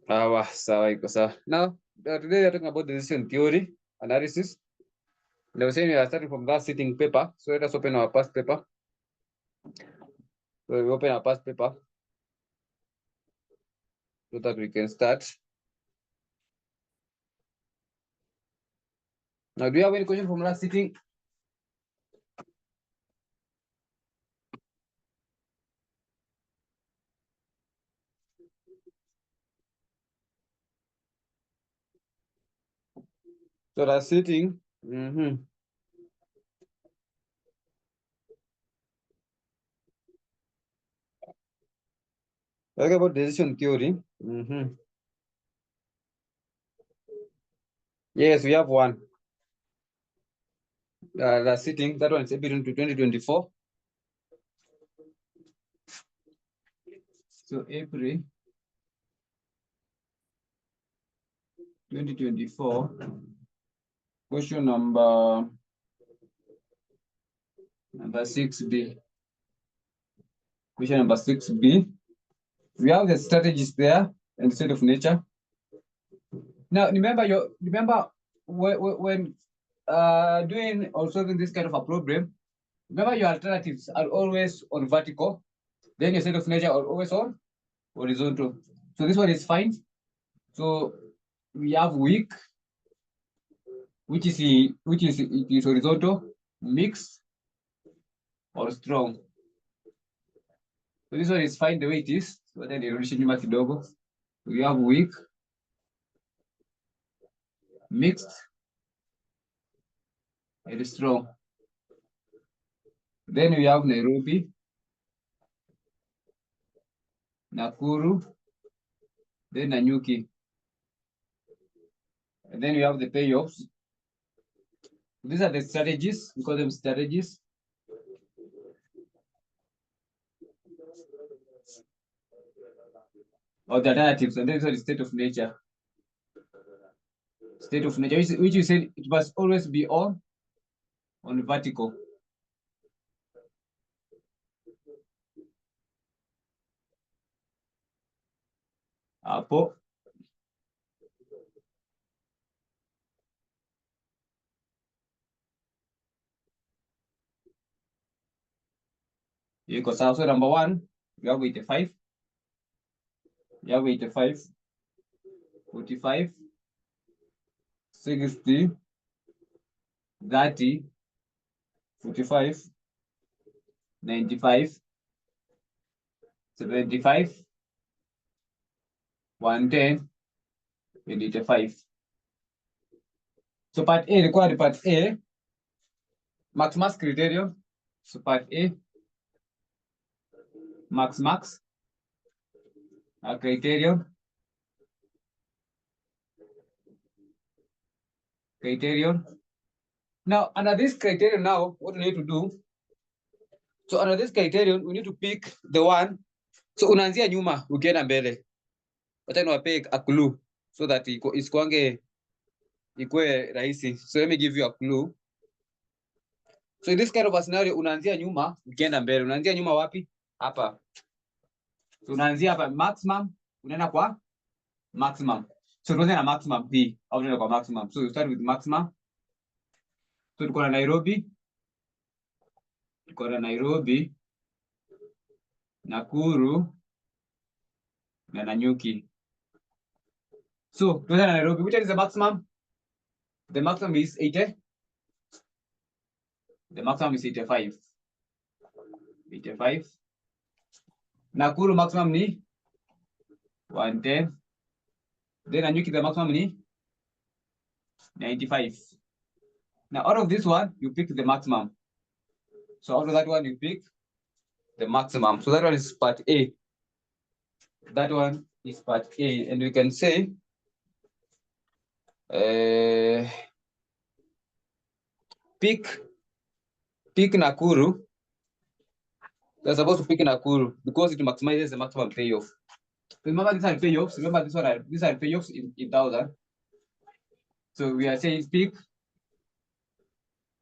Sawa, iko sawa. Now, today we are talking about decision theory analysis. They were saying we are starting from that sitting paper. So let us open our past paper. So we open our past paper so that we can start. Now, do you have any question from last sitting? So last sitting. Talk about decision theory. Yes, we have one. Last sitting, that one is April to 2024. So April 2024, question number 6B. Question number 6B. We have the strategies there and the state of nature. Now remember when doing or solving this kind of a problem, remember your alternatives are always on vertical, then your state of nature are always on horizontal. So this one is fine. So we have weak, which is horizontal, mixed, or strong. So this one is fine the way it is. So then we have weak, mixed, and strong. Then we have Nairobi, Nakuru, then Nanyuki. And then we have the payoffs. These are the strategies. We call them strategies. Or the alternatives. And then this is the state of nature. State of nature, which you said it must always be on vertical. Hapo iko sawa. So number 1, you have 85. You have 85, 45, 60, 30, 45, 95, 75, 110, and 85. So part A required part A, max criterion. So part A, max criterion. Now under this criterion, now what we need to do, so under this criterion we need to pick the one. So unaanzia nyuma ukienda mbele, wacha niwape a clue so that isikwange ikue rahisi. So let me give you a clue. So in this kind of a scenario, unaanzia nyuma ukienda mbele. Unaanzia nyuma wapi? Hapa. So unaanzia hapa maximum, unaenda kwa maximum. So tuanze na maximum hii au tunaenda kwa maximum. So you start with maximum. So tuko na Nairobi, Nakuru na Nanyuki. So tuanze na Nairobi. Which one is the maximum? The maximum is 80. The maximum is 85. 85. Nakuru maximum ni 110. Then Nanyuki the maximum ni 95. Now out of this one, you pick the maximum. So out of that one, you pick the maximum. So that one is part A. That one is part A. And we can say pick Nakuru. You're supposed to pick Nakuru because it maximizes the maximum payoff. Remember these are payoffs. Remember these are payoffs in thousand. So we are saying pick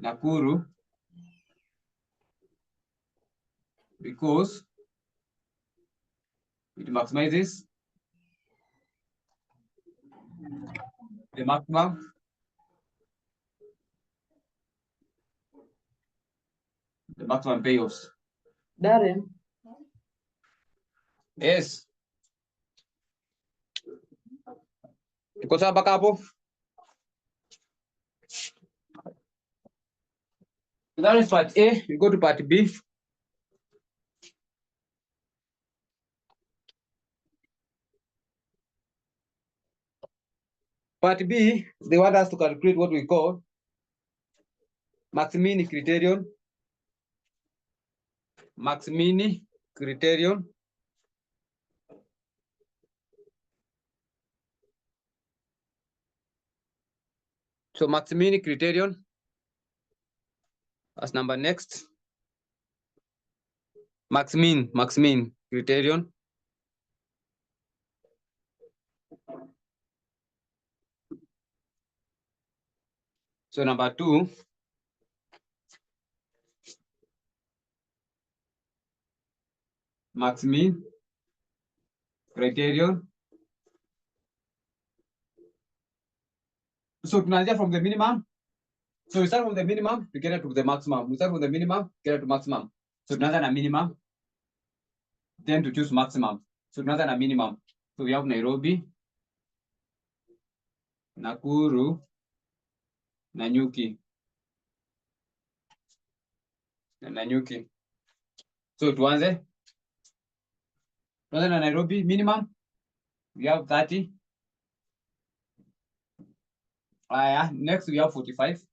Nakuru because it maximizes the maximum. The maximum payoffs. Darren. Yes. Tuko sawa mpaka hapo? That is part A. We go to part B. Part B, they want us to calculate what we call max-min criterion. Max-min criterion. So max-min criterion as number next. Max-min criterion. So number 2, max-min criterion. So tunaanzia from the minimum. So we start from the minimum to get it to the maximum. We start from the minimum, get it to maximum. So tunaanza na minimum, then to choose maximum. So tunaanza na minimum. So we have Nairobi, Nakuru, Nanyuki. So tuanze na Nairobi minimum. We have 30. Next we have 45.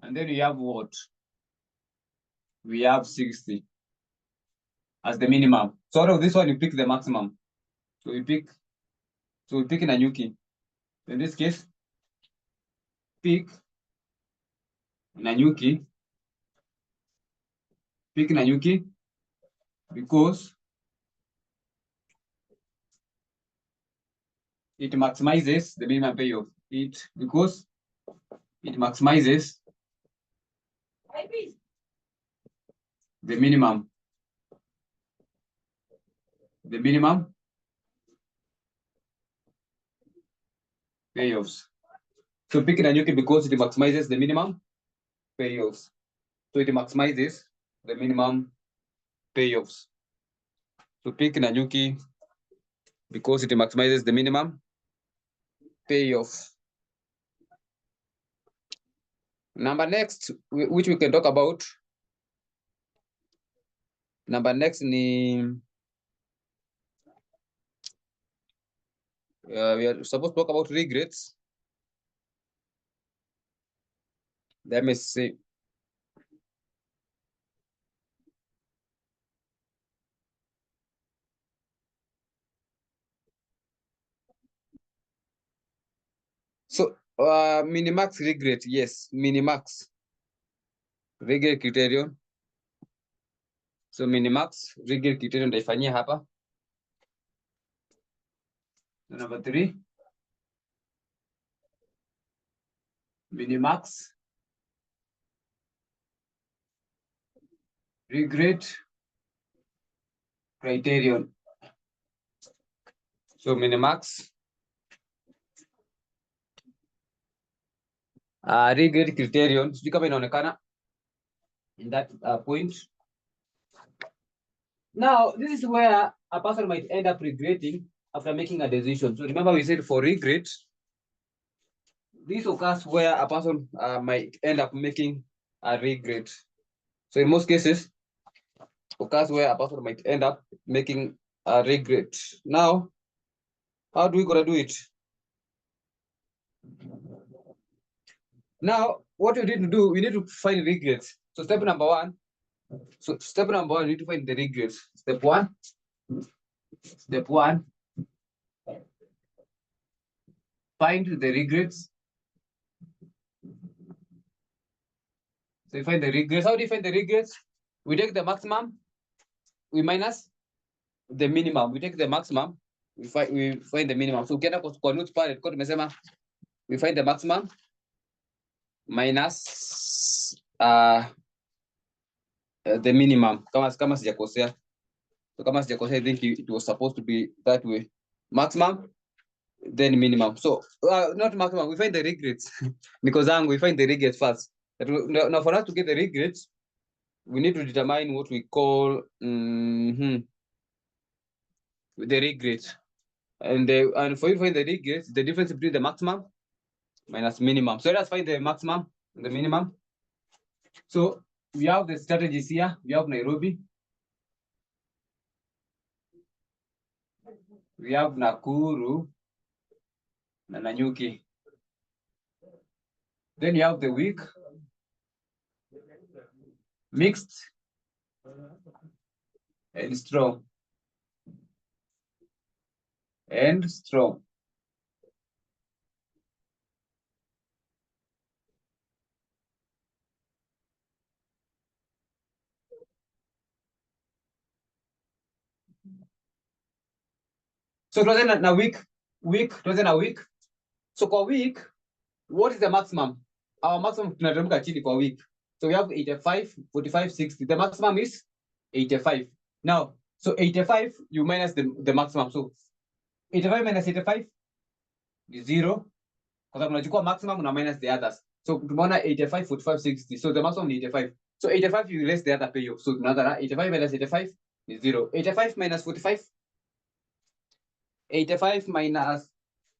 And then we have what? We have 60 as the minimum. So out of this one, you pick the maximum. So we pick Nanyuki. In this case, pick Nanyuki. Pick Nanyuki because it maximizes the minimum payoff. Because it maximizes the minimum payoffs. So pick Nanyuki because it maximizes the minimum payoffs. So it maximizes the minimum payoffs. So pick Nanyuki because it maximizes the minimum payoff. Number next, which we can talk about. Number next ni we are supposed to talk about regrets. Let me see. So minimax regret, yes, minimax regret criterion. So minimax regret criterion nitaifanyia hapa. Number 3, minimax regret criterion. So minimax regret criterion, sijui kama inaonekana in that point. Now, this is where a person might end up regretting after making a decision. So remember we said for regret, this occurs where a person might end up making a regret. So in most cases, occurs where a person might end up making a regret. Now, how do we gonna do it? Now, what we need to do, we need to find regrets. So step number 1, we need to find the regrets. Step one, find the regrets. So you find the regrets. How do you find the regrets? We take the maximum, we minus the minimum. We take the maximum, we find the minimum. So ukienda kwa notes pale tulikuwa tumesema we find the maximum minus the minimum. Kama sijakosea. So kama sijakosea, I think it was supposed to be that way. Maximum then minimum. So not maximum, we find the regrets. Because we find the regrets first. Now for us to get the regrets, we need to determine what we call the regrets. And for you to find the regrets, the difference between the maximum minus minimum. So let's find the maximum and the minimum. So we have the strategies here. We have Nairobi. We have Nakuru and Nanyuki. Then you have the weak, mixed, and strong. And strong. So it wasn't a week, it wasn't a week. So for week, what is the maximum? Our maximum tunateremka chini for week. So we have 85, 45, 60. The maximum is 85. Now, so 85, you minus the maximum. So 85 minus 85 is 0. Because unachukua maximum una minus the others. So tumeona 85, 45, 60. So the maximum is 85. So 85 you less the other payoff. So another 85 minus 85 is 0. 85 minus 45. 85 minus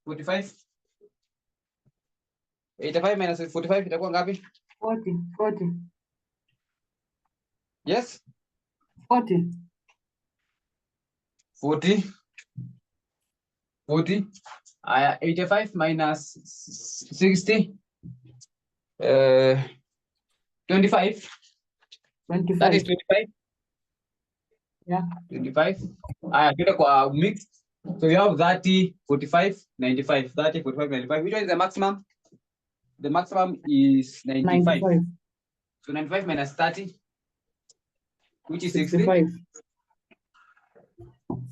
45. 85 minus 45 itakuwa ngapi? 40. Yes? 40. 40. 85 minus 60. 25. 25. That is 25. Yeah. 25. Tuende kwa mixed. So you have 30, 45, 95. 30, 45, 95. Which one is the maximum? The maximum is 95. So 95 minus 30, which is 65.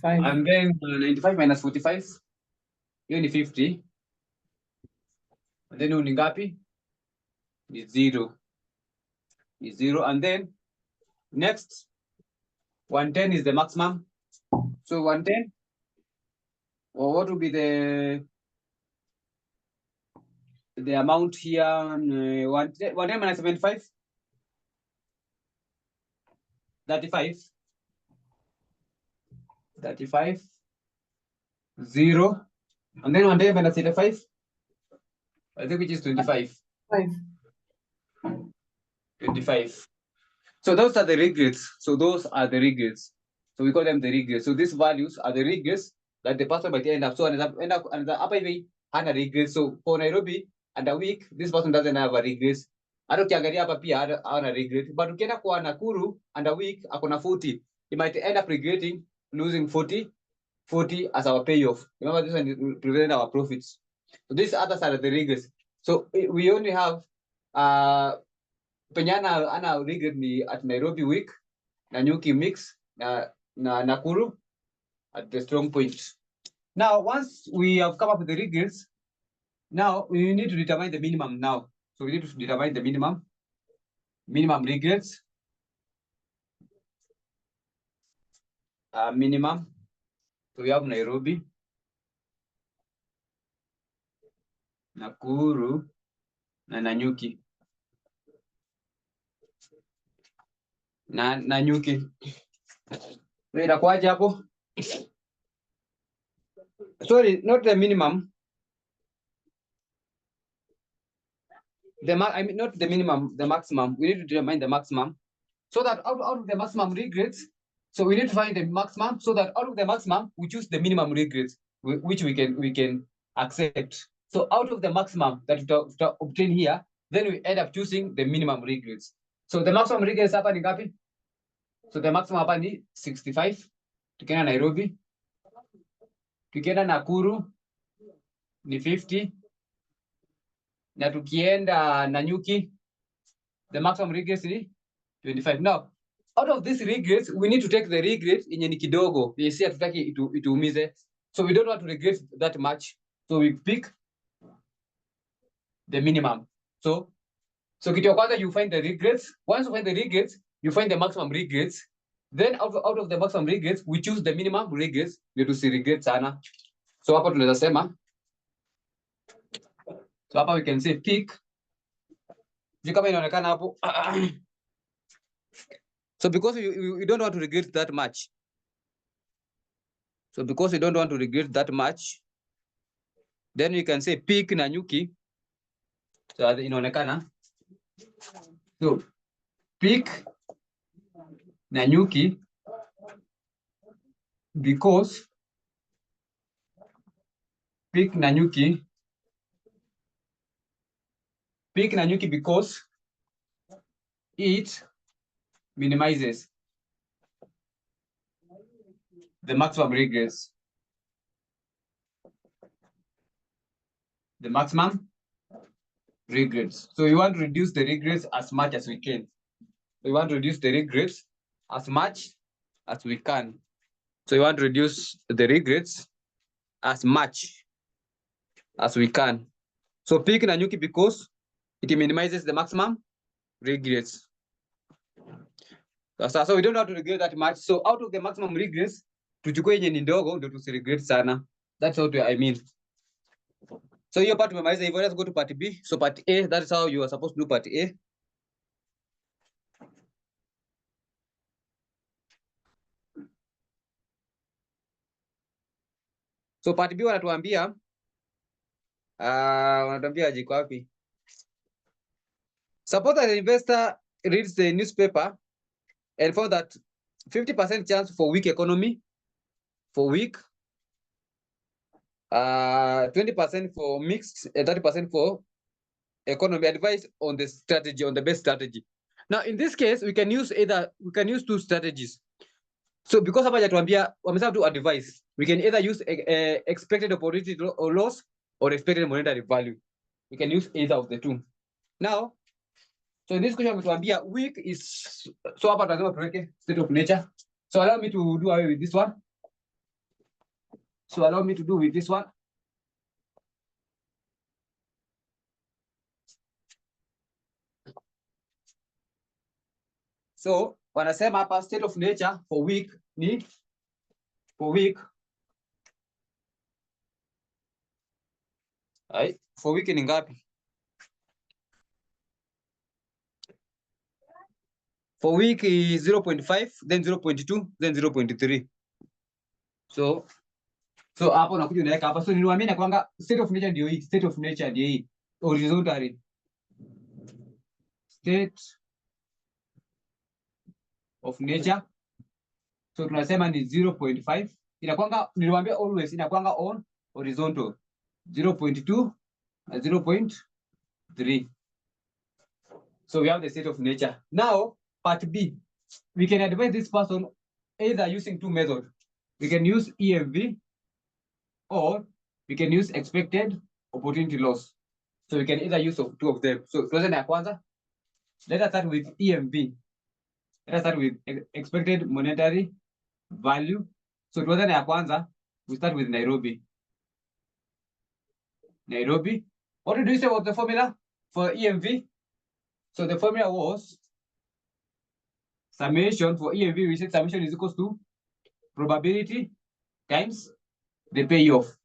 5. And then 95 minus 45, hiyo ni 50. And then ni ngapi? Is 0. Is 0. And then next, 110 is the maximum. So 110, or what will be the amount here? 110 minus 75? 35. 35. 0. And then 110 minus 85? I think which is 25. 5. 25. So those are the regrets. So those are the regrets. So we call them the regrets. So these values are the regrets that the person might end up. So end up upper way and a regret. So for Nairobi and a week, this person doesn't have a regret. Hata ukiangalia hapa pia ana regret. But ukienda kwa Nakuru and a week akona 40, he might end up regretting losing 40 as our payoff. Remember, this one prevent our profits. So these others are the regrets. So we only have Penyana ana regret ni at Nairobi week, Nanyuki mix, na Nakuru at the strong point. Now, once we have come up with the regrets, now we need to determine the minimum now. So we need to determine the minimum regrets. Minimum. So we have Nairobi, Nakuru, na Nanyuki. Nanyuki. Itakuwaje hapo? Sorry, not the minimum. I mean, not the minimum, the maximum. We need to determine the maximum. So that out of the maximum regrets, so we need to find the maximum, so that out of the maximum, we choose the minimum regrets, which we can accept. So out of the maximum that we obtain here, then we end up choosing the minimum regrets. So the maximum regrets hapa ni ngapi? So the maximum hapa ni 65. Tukienda Nairobi. Tukienda Nakuru ni 50. Na tukienda Nanyuki, the maximum regrets ni 25. Now, out of these regrets, we need to take the regret yenye ni kidogo. Yesi hatutaki ituumize. So we don't want to regret that much. So we pick the minimum. So kitu ya kwanza, you find the regrets. Once you find the regrets, you find the maximum regrets. Then out of the maximum regrets, we choose the minimum regrets. Ndio tusi regret sana. So hapo tunaweza sema So hapa we can say peak. Kama inaonekana hapo. So because you don't want to regret that much. So because you don't want to regret that much, then you can say peak na nyuki. So inaonekana. So peak na nyuki because peak na nyuki because it minimizes the maximum regress. The maximum regrets. So we want to reduce the regrets as much as we can. We want to reduce the regrets as much as we can. So we want to reduce the regrets as much as we can. So peak na nyuki because it minimizes the maximum regrets. So we don't have to regret that much. So out of the maximum regrets, tuchukue yenye ni ndogo ndio tusiregret sana. That's what I mean. So hiyo part tumemaliza hivyo. Let's go to part B. So part A, that is how you are supposed to do part A. So part B wanatuambia jiko wapi? Suppose that the investor reads the newspaper and found that 50% chance for weak economy, for weak, 20% for mixed, and 30% for economy. Advice on the strategy, on the best strategy. Now in this case, we can use two strategies. So because hapa hajatuambia wamesema tu advice, we can either use expected opportunity loss or expected monetary value. We can use either of the two. Now, so in this question wametuambia weak is, so hapa tunasema tuweke state of nature. So allow me to do away with this one. So allow me to do with this one. So wanasema hapa state of nature for weak ni for weak. Ai, for weak ni ngapi? For weak is 0.5, then 0.2, then 0.3. So hapo unakuja unaweka hapa. So niliwaambia kwamba state of nature ndio hii, state of nature ndio hii. Horizontally. State of nature. So tunasema ni 0.5. Inakwanga niliwaambia always inakwanga on horizontal. 0.2 na 0.3. So we have the state of nature. Now, part B. We can advise this person either using two methods. We can use EMV or we can use expected opportunity loss. So we can either use two of them. So tuanze na kwanza. Let us start with EMV. Let us start with expected monetary value. So tuanze na kwanza, we start with Nairobi. Nairobi. What did we say about the formula for EMV? So the formula was summation for EMV. We said summation is equals to probability times the payoff.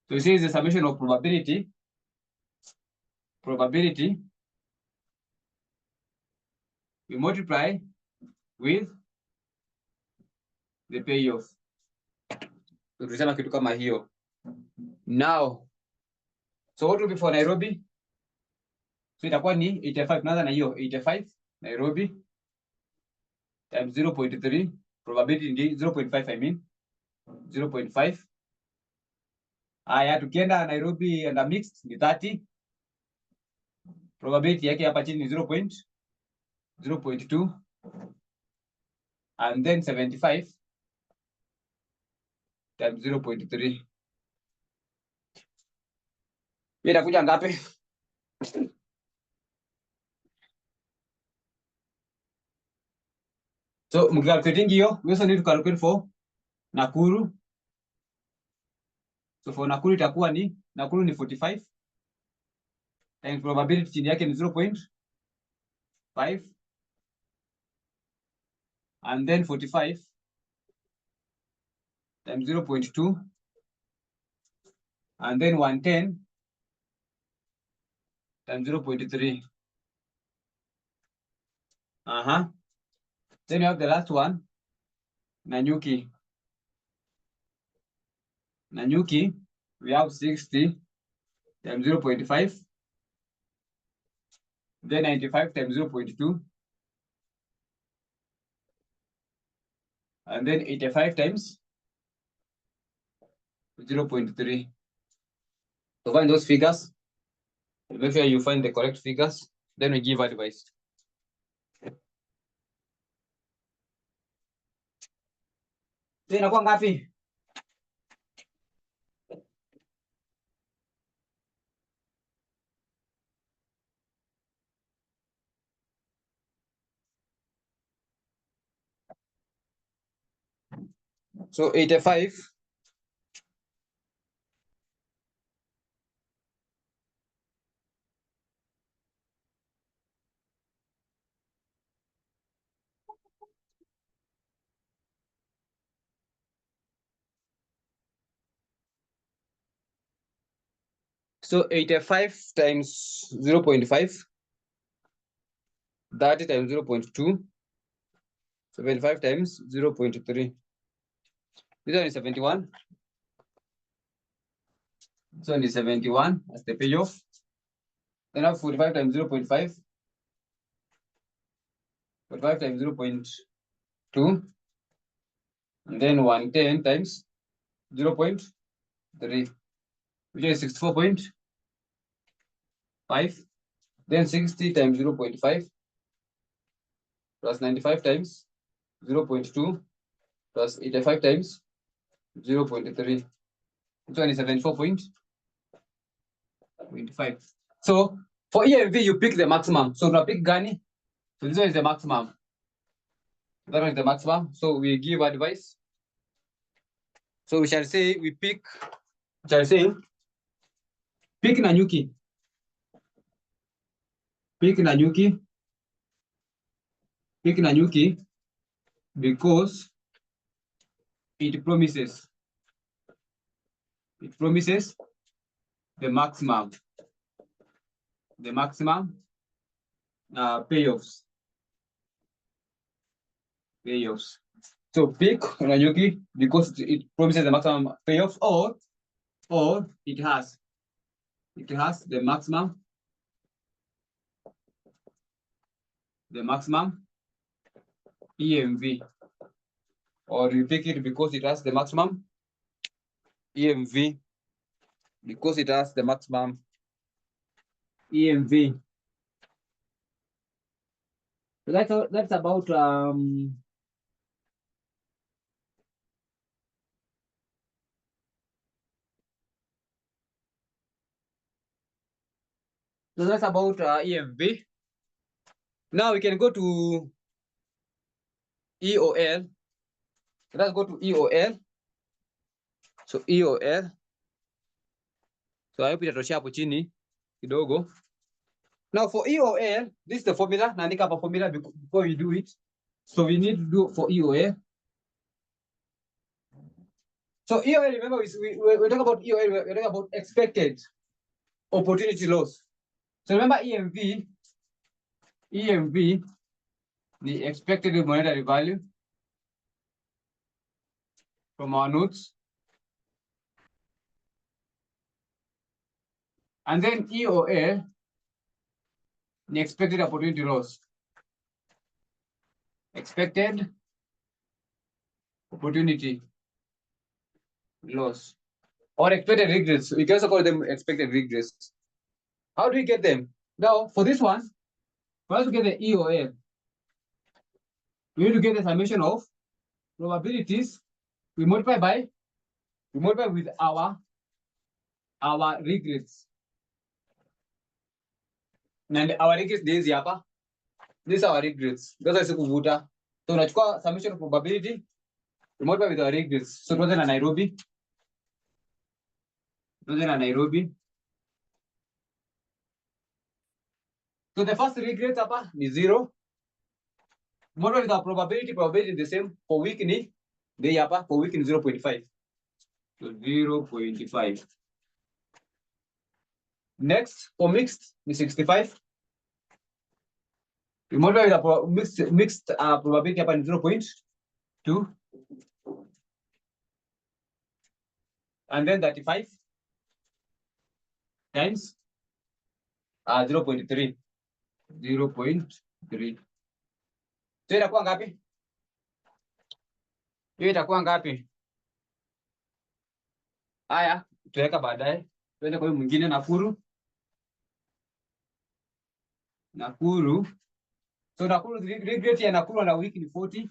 So it says the summation of probability we multiply with the payoff. So tulisema kitu kama hiyo. Now, so what will be for Nairobi? So itakuwa ni 85. Tunaanza na hiyo 85 Nairobi times 0.3, probability ndi 0.5, I mean 0.5. Haya, tukienda Nairobi and mixed ni 30. Probability yake hapa chini ni 0.2 and then 75 times 0.3. Itakuja ngapi? So mkicalculating hiyo, we also need to calculate for Nakuru. So for Nakuru itakuwa ni Nakuru ni 45 times probability chini yake ni 0.5 and then 45 times 0.2 and then 110 times 0.3. Then you have the last one, Nanyuki. Nanyuki, we have 60 times 0.5. Then 95 times 0.2. And then 85 times 0.3. So find those figures. Make sure you find the correct figures. Then we give advice. So inakuwa ngapi? So 85 So 85 times 0.5, 30 times 0.2, 75 times 0.3. This one is 71. This one is 71 as the payoff. Then I have 45 times 0.5, 45 times 0.2, and then 110 times 0.3, which is 64.5. Then 60 times 0.5 plus 95 times 0.2 plus 85 times 0.3. Which one is 74.5. So for EMV, you pick the maximum. So now pick Gani. So this one is the maximum. That one is the maximum. So we give advice. So we shall say we pick, pick Nanyuki. Pick Nanyuki. Pick Nanyuki because it promises the maximum payoffs. So pick Nanyuki because it promises the maximum payoffs, or it has the maximum EMV, or you pick it because it has the maximum EMV, because it has the maximum EMV. So that's about EMV. Now we can go to EOL. Let's go to EOL. So EOL. So I hope itatoshea hapo chini kidogo. Now for EOL, this is the formula. Naandika hapa formula before we do it. So we need to do for EOL. So EOL, remember we talk about EOL, we're talking about expected opportunity loss. So remember EMV, the expected monetary value from our notes. And then EOL, the expected opportunity loss. Expected opportunity loss. Or expected regrets. We can also call them expected regrets. How do we get them? Now, for this one, for us to get the EOL, we need to get the summation of probabilities. We multiply with our regrets. And our regrets days hapa. These are our regrets. Those are kuvuta. So unachukua summation of probability, we multiply with our regrets. So tuanze na Nairobi. So the first regret hapa ni 0. Multiply with our probability is the same. For week ni day hapa, for week ni 0.5. So 0.5. Next, for mixed is 65. We multiply with the mixed probability upon 0.2. And then 35 times 0.3. 0.3. So itakuwa ngapi? Hiyo itakuwa ngapi? Haya, tuweka baadaye. Tuende kwa hiyo mwingine Nakuru. So Nakuru, the rate ya Nakuru na wiki ni 40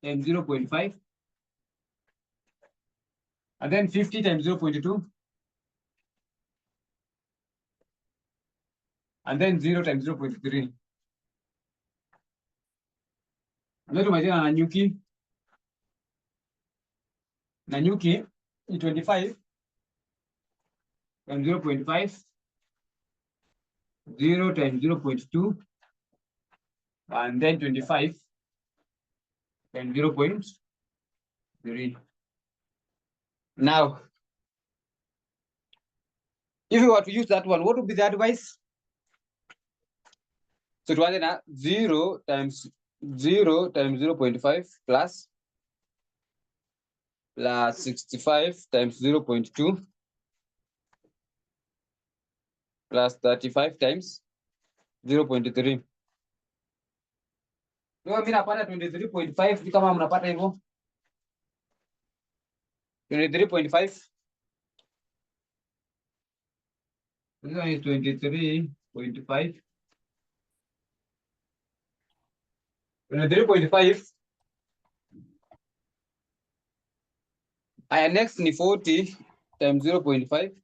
times 0.5. And then 50 times 0.2. And then 0 times 0.3. And then tumalizia na Nanyuki. Nanyuki ni 25 times 0.5. 0 times 0.2. And then 25 times 0.3. Now, if you were to use that one, what would be the advice? So it was 0 times 0.5 plus 65 times 0.2 plus 35 times 0.3. No, mimi napata 23.5 kama mnapata hivyo. 23.5. This one is 23.5. 23.5. Next ni 40 times 0.5.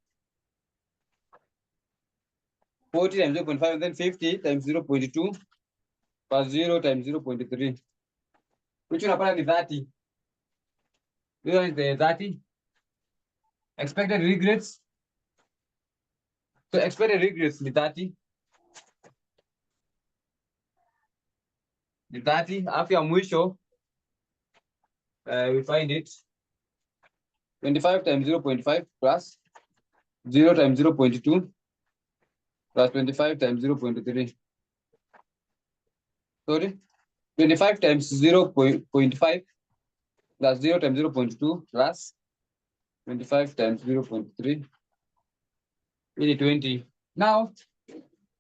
40 times 0.5 and then 50 times 0.2 plus 0 times 0.3. Which unapata ni 30. This one is the 30. Expected regrets. So expected regrets ni 30. Ni 30. After mwisho, we find it 25 times 0.5 plus 0 times 0.2 plus 25 times 0.3. Sorry, 25 times 0.5 plus 0 times 0.2 plus 25 times 0.3. Really 20. Now,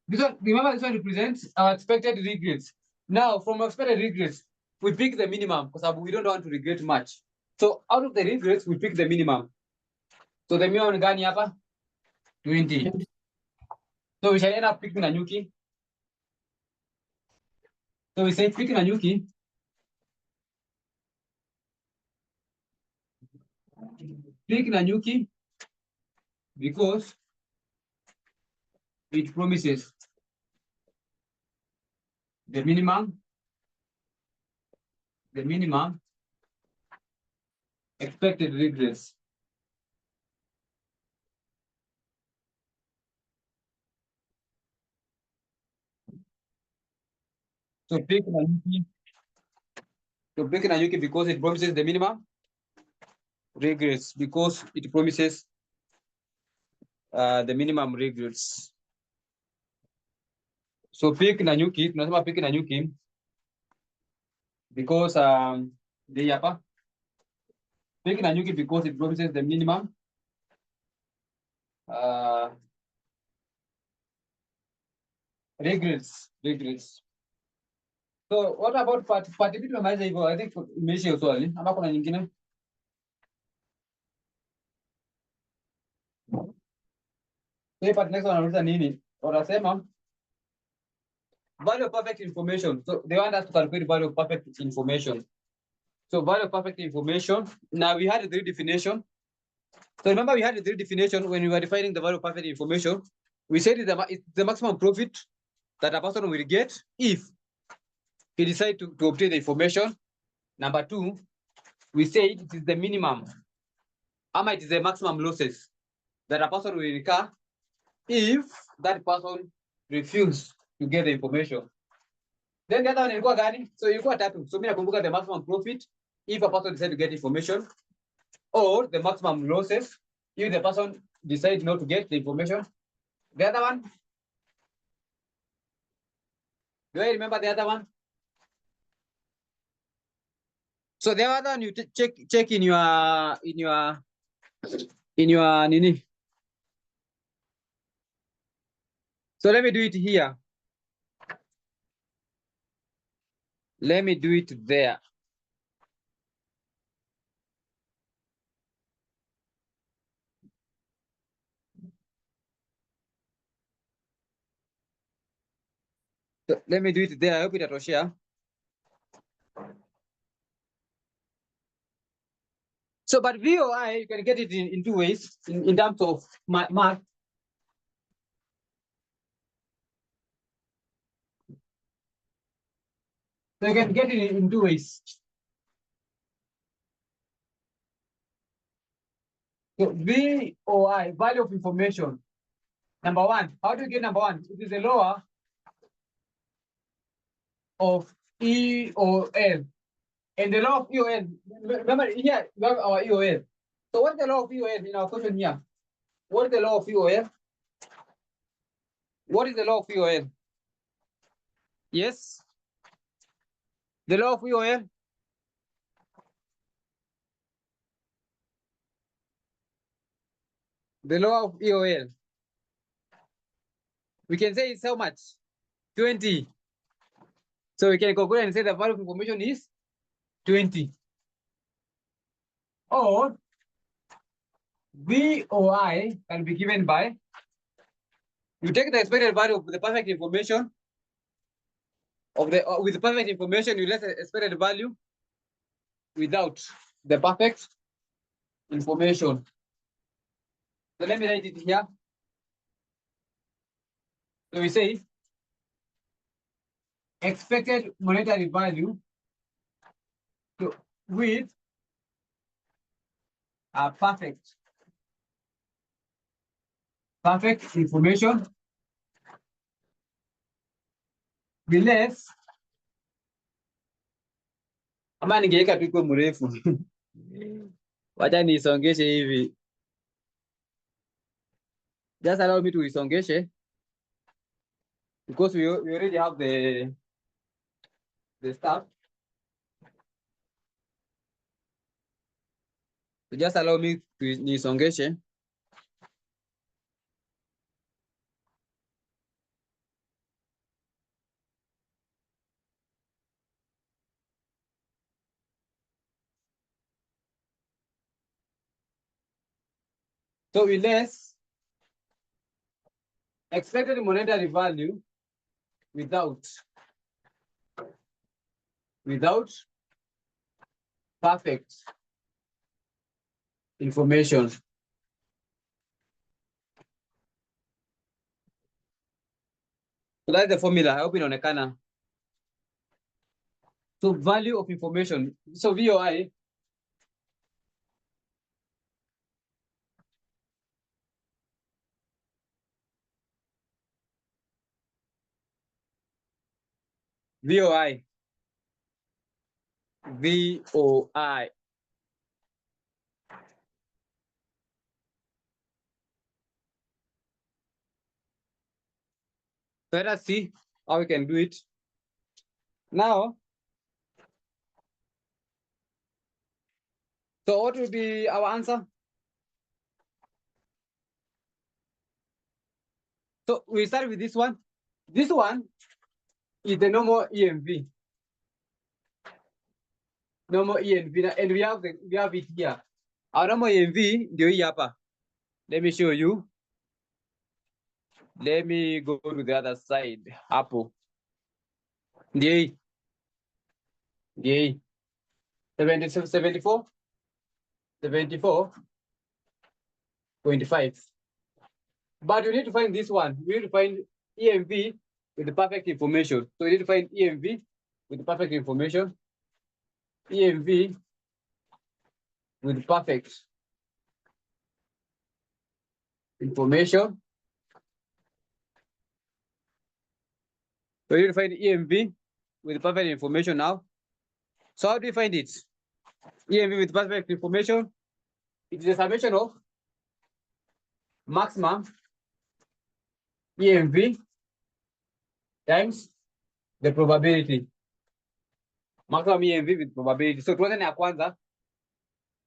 this one, remember this one represents our expected regrets. Now, from expected regrets, we pick the minimum because we don't want to regret much. So out of the regrets, we pick the minimum. So the minimum gani hapa? 20. So we shall end up picking Nanyuki. So we say pick Nanyuki. Pick Nanyuki because it promises the minimum expected regrets. So pick Nanyuki. So pick Nanyuki because it promises the minimum regrets because it promises the minimum regrets. So pick Nanyuki, tunasema pick Nanyuki because the hapa. Pick Nanyuki because it promises the minimum regrets. So what about part B tumemaliza hivyo? I think imeisha hiyo swali. Ama kuna nyingine? So part next one anauliza nini? Wanasema value of perfect information. So they want us to calculate value of perfect information. So value of perfect information. Now we had the three definition. So remember we had the three definition when we were defining the value of perfect information. We said it's the maximum profit that a person will get if he decides to obtain the information. Number two, we said it is the minimum. It is the maximum losses that a person will incur if that person refuses to get the information. Then the other one ilikuwa gani? So ilikuwa tatu. So mimi nakumbuka the maximum profit if a person decides to get information, or the maximum losses if the person decide not to get the information. The other one? Do I remember the other one? So the other one you check in your nini. So let me do it here. Let me do it there. So let me do it there. I hope it will share. So, but VOI, you can get it in two ways in terms of math. So you can get it in two ways. So VOI, value of information. Number one, how do you get number one? It is the lower of EOL. And the law of EOL, remember here, we have our EOL. So what's the law of EOL in our question here? What is the law of EOL? What is the law of EOL? Yes. The law of EOL. The law of EOL. We can say it's how much? 20. So we can calculate and say the value of information is 20. Or VOI can be given by, you take the expected value of the perfect information of the with the perfect information, you let the expected value without the perfect information. So let me write it here. So we say expected monetary value with a perfect information be less. Ama ningeweka tu iko mrefu. Wacha nisongeshe hivi. Just allow me to isongeshe because we already have the stuff. So just allow me to nisongeshe. So we less expected monetary value without perfect information. So that's the formula. I hope inaonekana. So value of information. So VOI VOI. So let us see how we can do it. Now, so what will be our answer? So we start with this one. This one is the normal EMV. Normal EMV, and we have it here. Our normal EMV ndio hii hapa. Let me show you. Let me go to the other side. Hapo. Ndio hii. Ndio hii. 74. 74.5. But you need to find this one. You need to find EMV with the perfect information. So you need to find EMV with the perfect information. EMV with perfect information. So you need to find EMV with perfect information now. So how do you find it? EMV with perfect information. It is a summation of maximum EMV times the probability. Maximum EMV with probability. So tuanze na ya kwanza.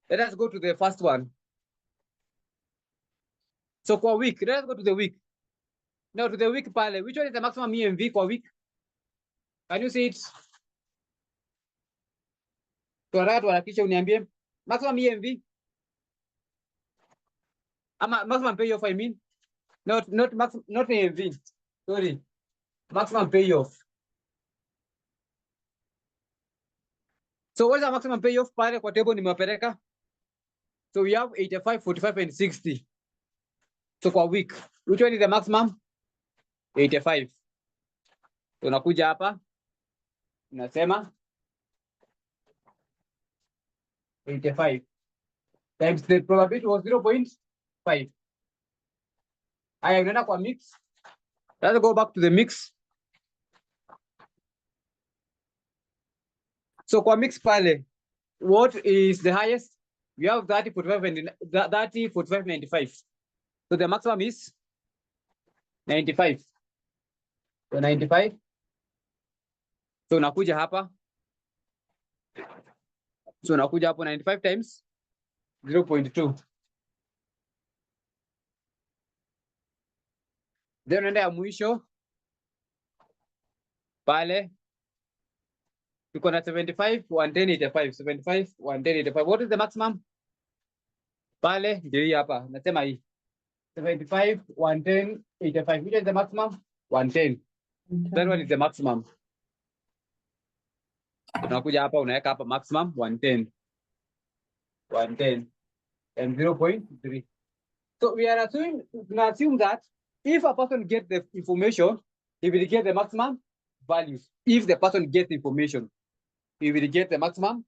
Let us go to the first one. So kwa week, let us go to the week. Now to the week pale, which one is the maximum EMV kwa week? Can you see it? Tunataka tuharakishe uniambie maximum EMV ama maximum payoff, I mean. Not EMV. Sorry. Maximum payoff. So what is the maximum payoff pale kwa table nimewapeleka? So we have 85, 45 and 60. So kwa week, which one is the maximum? 85. Tunakuja hapa. Unasema 85 times the probability was 0.5. Haya, unaenda kwa mix. Let's go back to the mix. So kwa mix pale, what is the highest? We have 30, 45 and 30, 45, 95. So the maximum is 95. So 95. So unakuja hapa. So unakuja hapo 95 times 0.2. Then unaenda ya mwisho pale tuko na 75, 110, 85. 75, 110, 85. What is the maximum? Pale ndio hii hapa. Nasema hii. 75, 110, 85. Which is the maximum? 110. That one is the maximum. Unakuja hapa unaweka hapa maximum 110. 110 and 0.3. So we are assume that if a person gets the information, he will get the maximum values. If the person gets information, he will get the maximum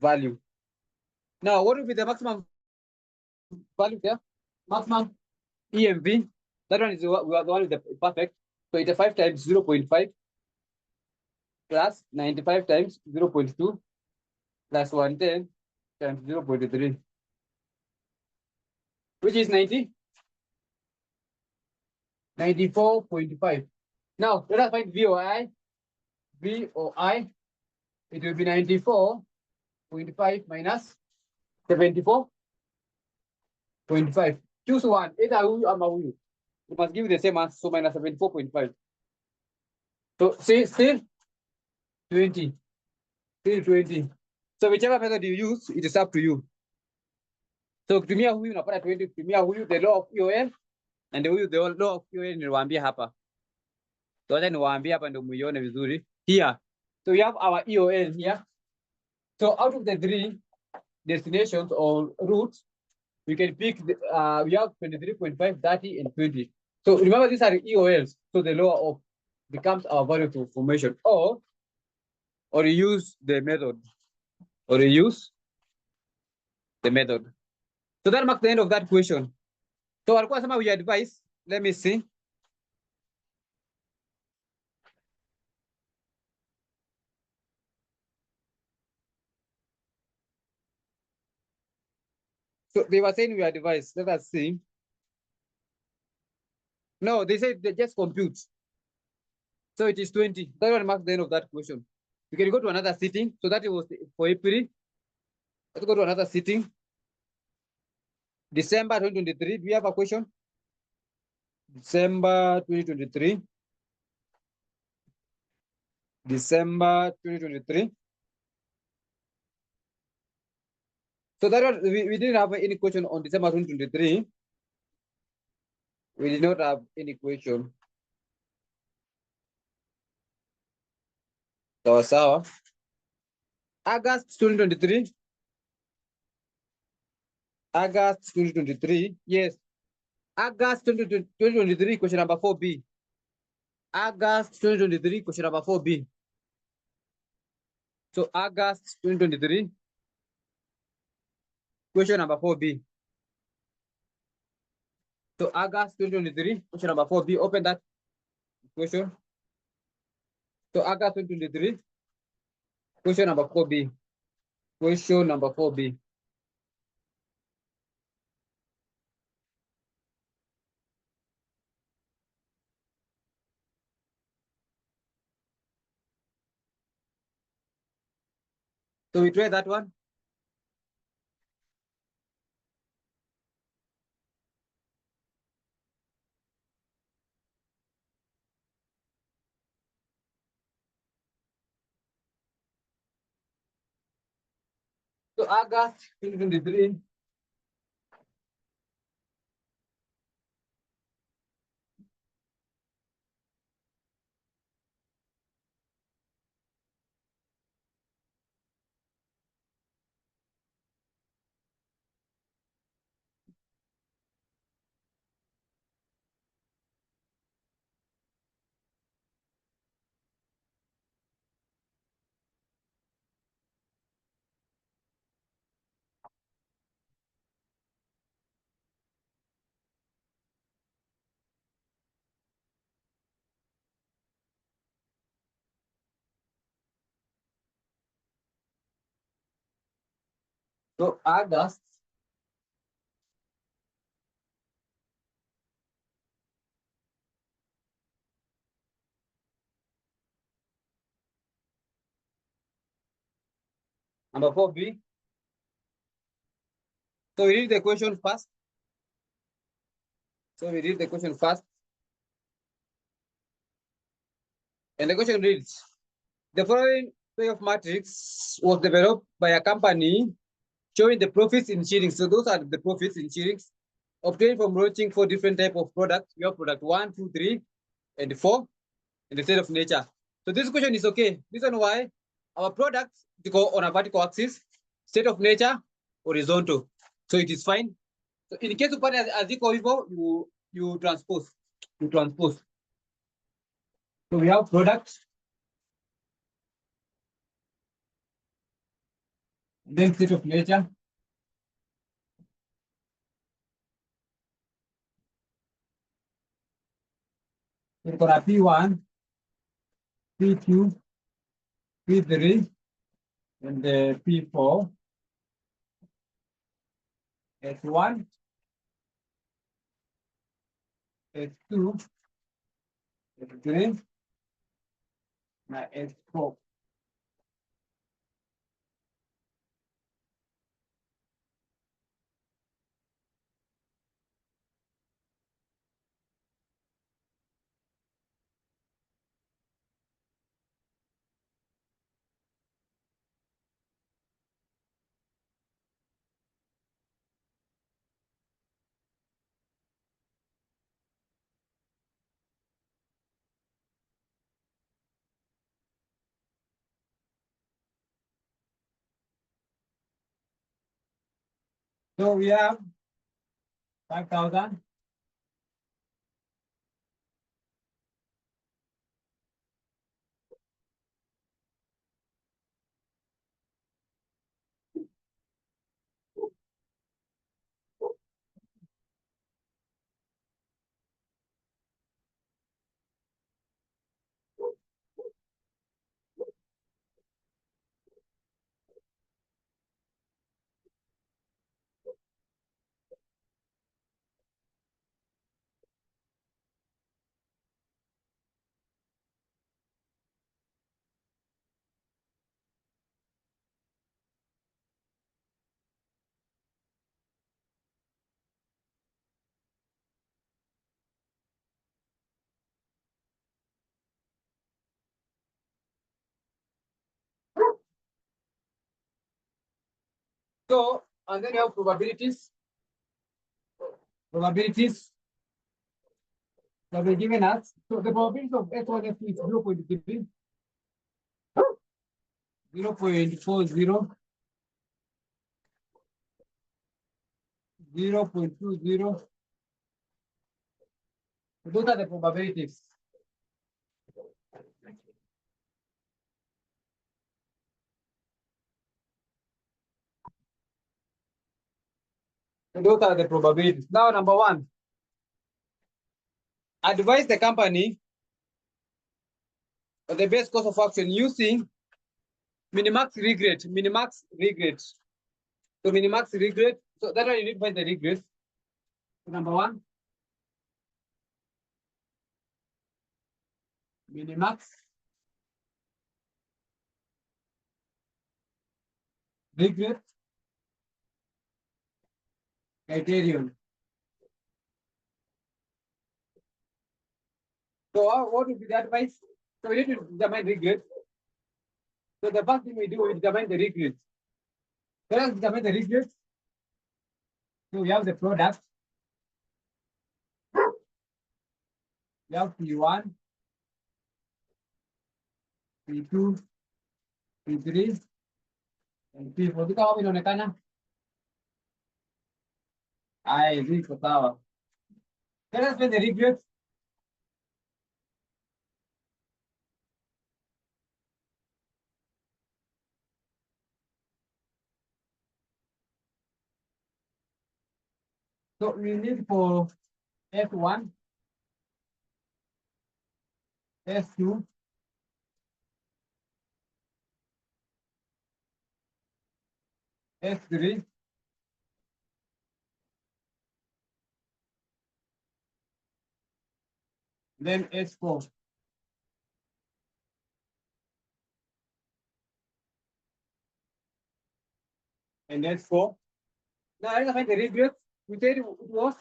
value. Now, what will be the maximum value there? Maximum EMV. That one is the one with the perfect. So 85 times 0.5 plus 95 times 0.2 plus 110 times 0.3, which is 94.5. Now, let us find VOI. VOI, it will be 94.5 minus 74.5. Choose one, either huyu ama huyu. You must give the same answer, so minus 74.5. So say still 20. Still 20. So whichever method you use, it is up to you. So kutumia huyu unapata 20, kutumia huyu the law of EOL, and huyu the law of EOL niliwaambia hapa. So wacha niwaambie hapa ndio muione vizuri. Here. So we have our EOL here. So out of the 3 destinations or routes, we can pick we have 23.5, 30 and 20. So remember these are EOLs. So the lower of becomes our value to formation, or use the method, or use the method. So that marks the end of that question. So alikuwa sema we advise, let me see. So they were saying we advise, let us see. No, they said they just compute. So it is 20. That one marks the end of that question. You can go to another sitting. So that it was for April. Let's go to another sitting. December 2023. Do we have a question? December 2023. December 2023. So that one, we didn't have any question on December 2023. We did not have any question. So, August 2023. August 2023. Yes. August 2023, question number 4B. August 2023, question number 4B. So August 2023, question number 4B. So August 2023, question number 4B. Open that question. So August 2023, question number 4B. Question number 4B. So we try that one. So August 2023. So August. Number 4B. So we read the question first. And the question reads, the following way of matrix was developed by a company showing the profits in shillings. So those are the profits in shillings obtained from launching 4 different types of products. We have product 1, 2, 3, and 4 in the state of nature. So this question is okay. Reason why our products go on a vertical axis, state of nature, horizontal. So it is fine. So in case of as equal, you transpose. So we have product, then state of nature. We've got a P1, P2, P3, and the P4, S1, S2, S3, and S4. So we have 5,000. So, and then you have probabilities. Probabilities that were given us. So the probability of S1, S2 is 0.3, 0.40, 0.20. Those are the probabilities. So those are the probabilities. Now, number 1, advise the company on the best course of action using minimax regret. So minimax regret. So that's why you need to find the regret. So number 1, minimax regret criterion. So what would be the advice? So we need to determine regret. So the first thing we do, we determine the regret. So let's determine the regret. So we have the product. We have P1, P2, P3, and P4. Ikaw kami inaonekana? Ay, ziko sawa. So let's find the regret. So we need for S1, S2, S3, then S4. And S4. Now let's find the regret. We said it was,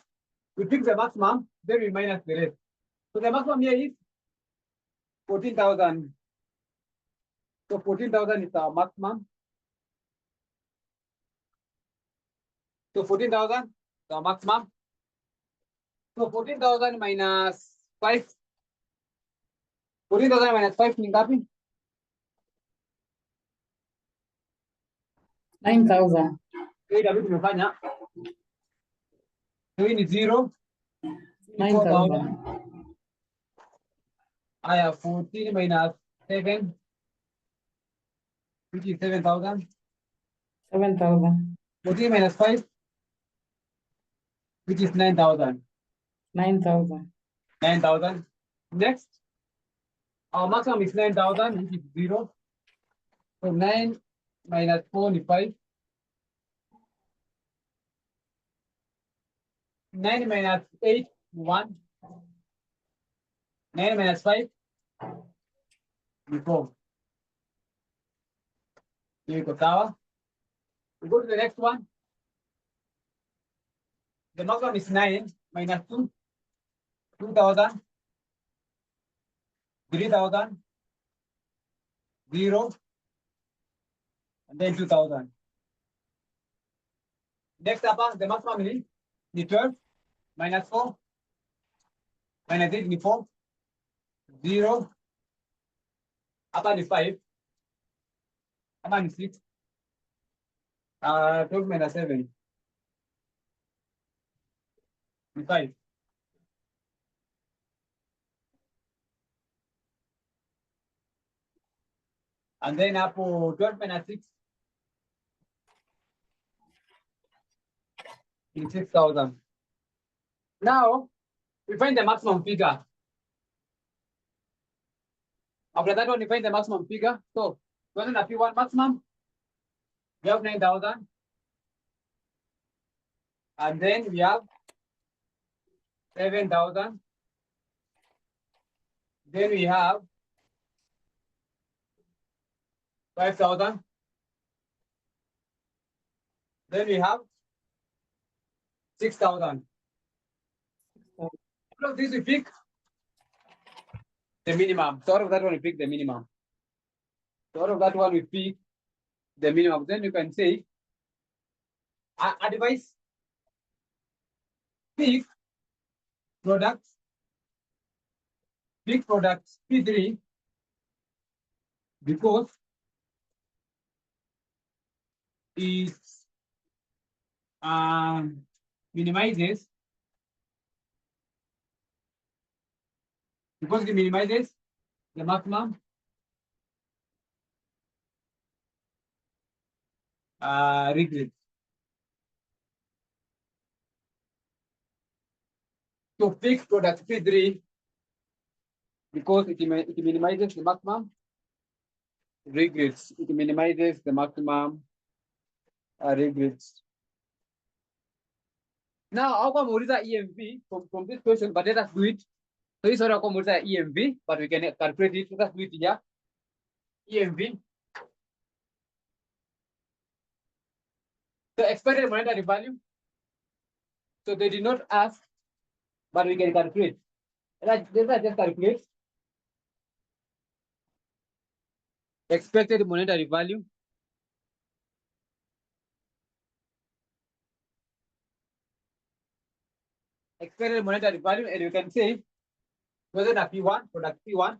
we pick the maximum, then we minus the rest. So the maximum here is 14,000. So 14,000 is our maximum. So 14,000 is our maximum. So 14,000 minus 5. 14,000 minus 5 ni ngapi? 9,000. Hii David tumefanya. So hii ni 0. 9,000. Haya 14 minus 7. Which is 7,000. 7,000. 14 minus 5. Which is 9,000. 9,000. 9,000. Next. Our maximum is 9,000, which is 0. So 9 minus 4 is 5. 9 minus 8 is 1. 9 minus 5 is 4. Here we go, sawa. We go to the next one. The maximum is 9 minus 2. 2,000. 3,000. 0. And then 2,000. Next up, the maximum is 12 minus 4 minus 8 is 4. 0. Up is 5. Up is 6. 12 minus 7 is 5. And then up 12 minus 6 is 6,000. Now, we find the maximum figure. After that one, we find the maximum figure. So, when we P1 maximum, we have 9,000. And then we have 7,000. Then we have 5,000. Then we have 6,000. All of these we pick the minimum. So out of that one we pick the minimum. So out of that one we pick the minimum. Then you can say advice pick products P3 because it minimizes the maximum regret. So pick product P3 because it minimizes the maximum regrets. It minimizes the maximum regrets. Now, I'll come with the EMV from this question, but let us do it. So this one I'll come with the EMV, but we can calculate it. Let us do it here. EMV. So expected monetary value. So they did not ask, but we can calculate. Let's just calculate. Expected monetary value. Expected monetary value, and you can say whether the P1, product P1,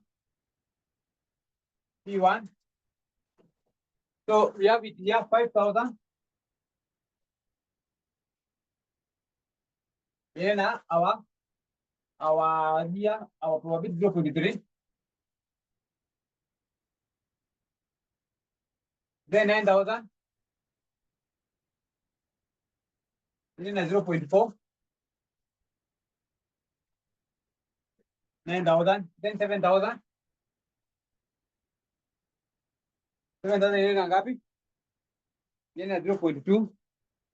P1. So we have it here 5,000. Here now our here our probability 0.3. Then 9,000. Then 0.4. 9,000. Then 7,000. 7,000 ile na ngapi? Ile na 0.2.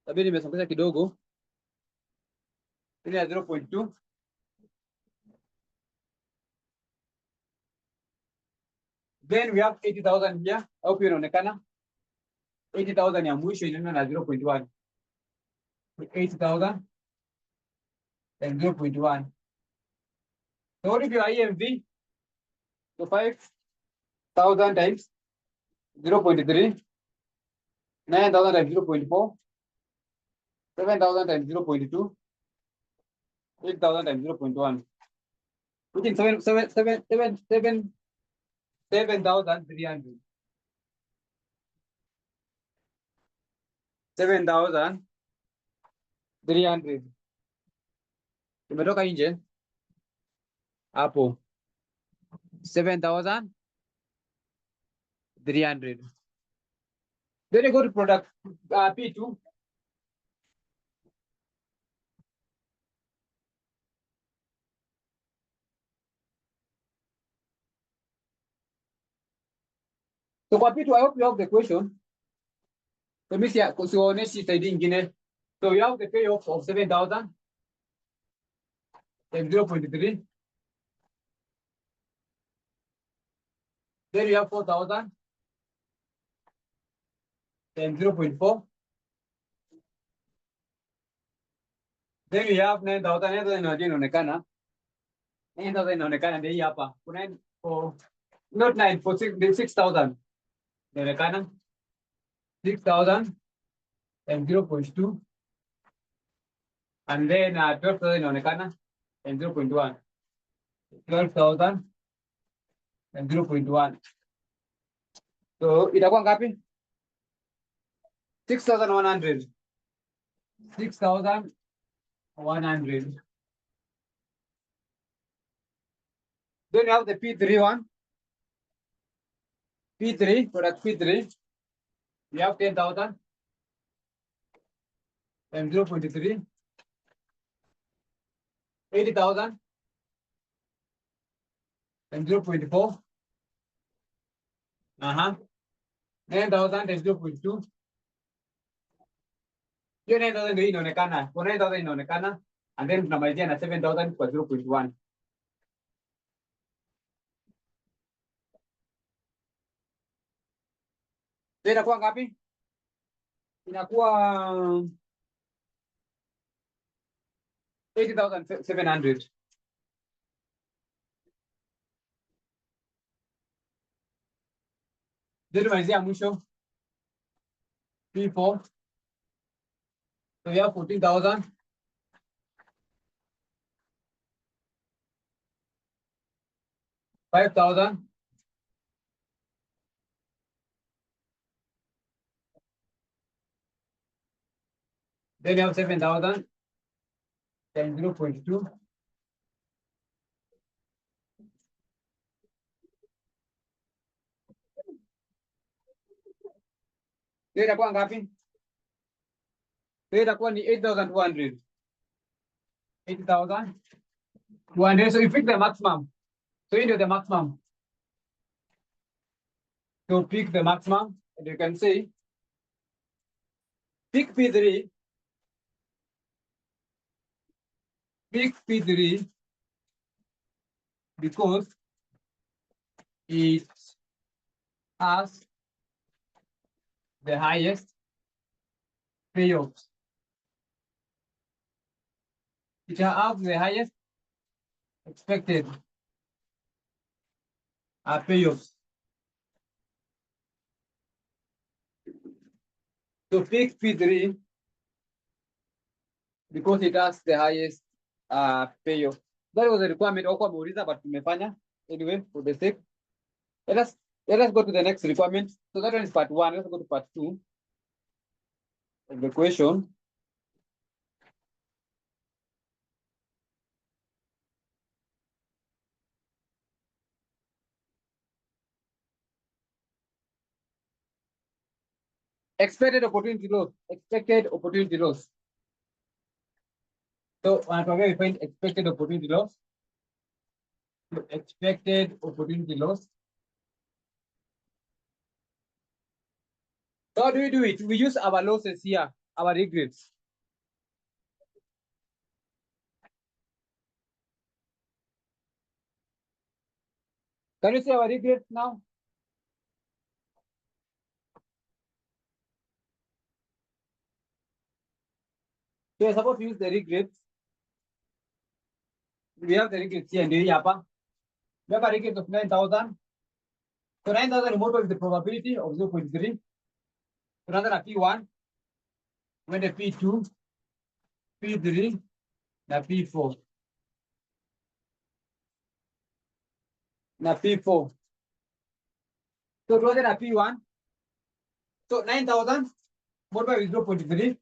Tabii nimesongeza kidogo. Ile na 0.2. Then we have 80,000 here. Au pia inaonekana 80,000 ya mwisho inaenda na 0.1. 80,000 and 0.1. So what if your IMV? So 5,000 times 0.3, 9,000 times 0.4, 7,000 times 0.2, 8,000 times 0.1, which is 7,300. 7,300. Imetoka nje hapo 7,300. Then you go to product P2. So kwa P2, I hope you have the question. So mimi kusionyeshi side nyingine. So we have the payoff of 7,000 times 0.3. Then you have 4,000 times 0.4. Then you have 9,000. 9,000 inaonekana. 9,000 inaonekana ndio hii hapa. Kuna for not 9 for 6,000. Inaonekana 6,000 and 0.2. And then 12,000 inaonekana and 0.1. 12,000 and 0.1. So itakuwa ngapi? 6,100. 6,100. Then you have the P3 one. P3, product P3. You have 10,000 and 0.3. 80,000 and 0.4. 9,000 and 0.2. Hiyo 9,000 ndio inaonekana. Kwa 9,000 inaonekana and then tunamalizia na 7,000 kwa 0.1. Ndio inakuwa ngapi? Inakuwa 80,700. Ndio tumalizia mwisho P4. So we have 14,000. 5,000. Then you have 7,000 and 0.2. Ndio itakuwa ngapi? Ndio itakuwa ni 8,200. 8,200. So you pick the maximum. So you do the maximum. So pick the maximum, and you can say pick P3. Pick P3 because it has the highest payoffs. It has the highest expected payoffs. So pick P3 because it has the highest payoff. That was a requirement of Muriza, but tumefanya anyway for the sake. Let us go to the next requirement. So that one is part 1. Let's go to part 2 of the question. Expected opportunity loss. Expected opportunity loss. So we find expected opportunity loss. Expected opportunity loss. So how do we do it? We use our losses here, our regrets. Can you see our regrets now? So we're supposed to use the regrets. We have the regrets here and here. We have a regrets of 9,000. So 9,000 remote is the probability of 0.3. Another P1, when the P2, P3, na P4. Na P4. So it wasn't a P1. So 9,000 multiplied by 0.3.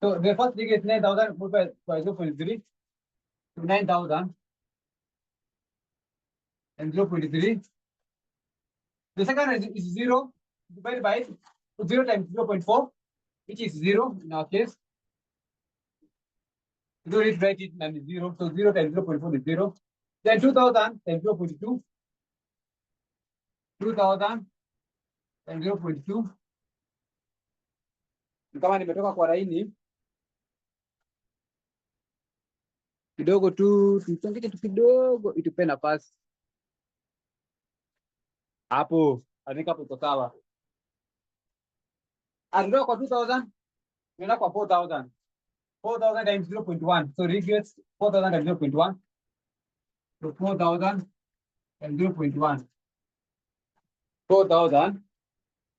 So the first digit is 9,000 multiplied by 0.3. So 9,000 and 0.3. The second is 0 divided by 0 times 0.4, which is 0 in our case. You don't need to write it and 0. So 0 times 0.4 is 0. Then 2,000 times 0.2. 2,000 times 0.2. Kama nimetoka kwa laini kidogo tu, tuchanganye tu kidogo itupe nafasi hapo. Andika hapo iko sawa. Atoka kwa 2,000 tunaenda kwa 4,000. 4,000 times 0.1. So regrets 4,000 times 0.1. So 4,000 and 0.1. 4,000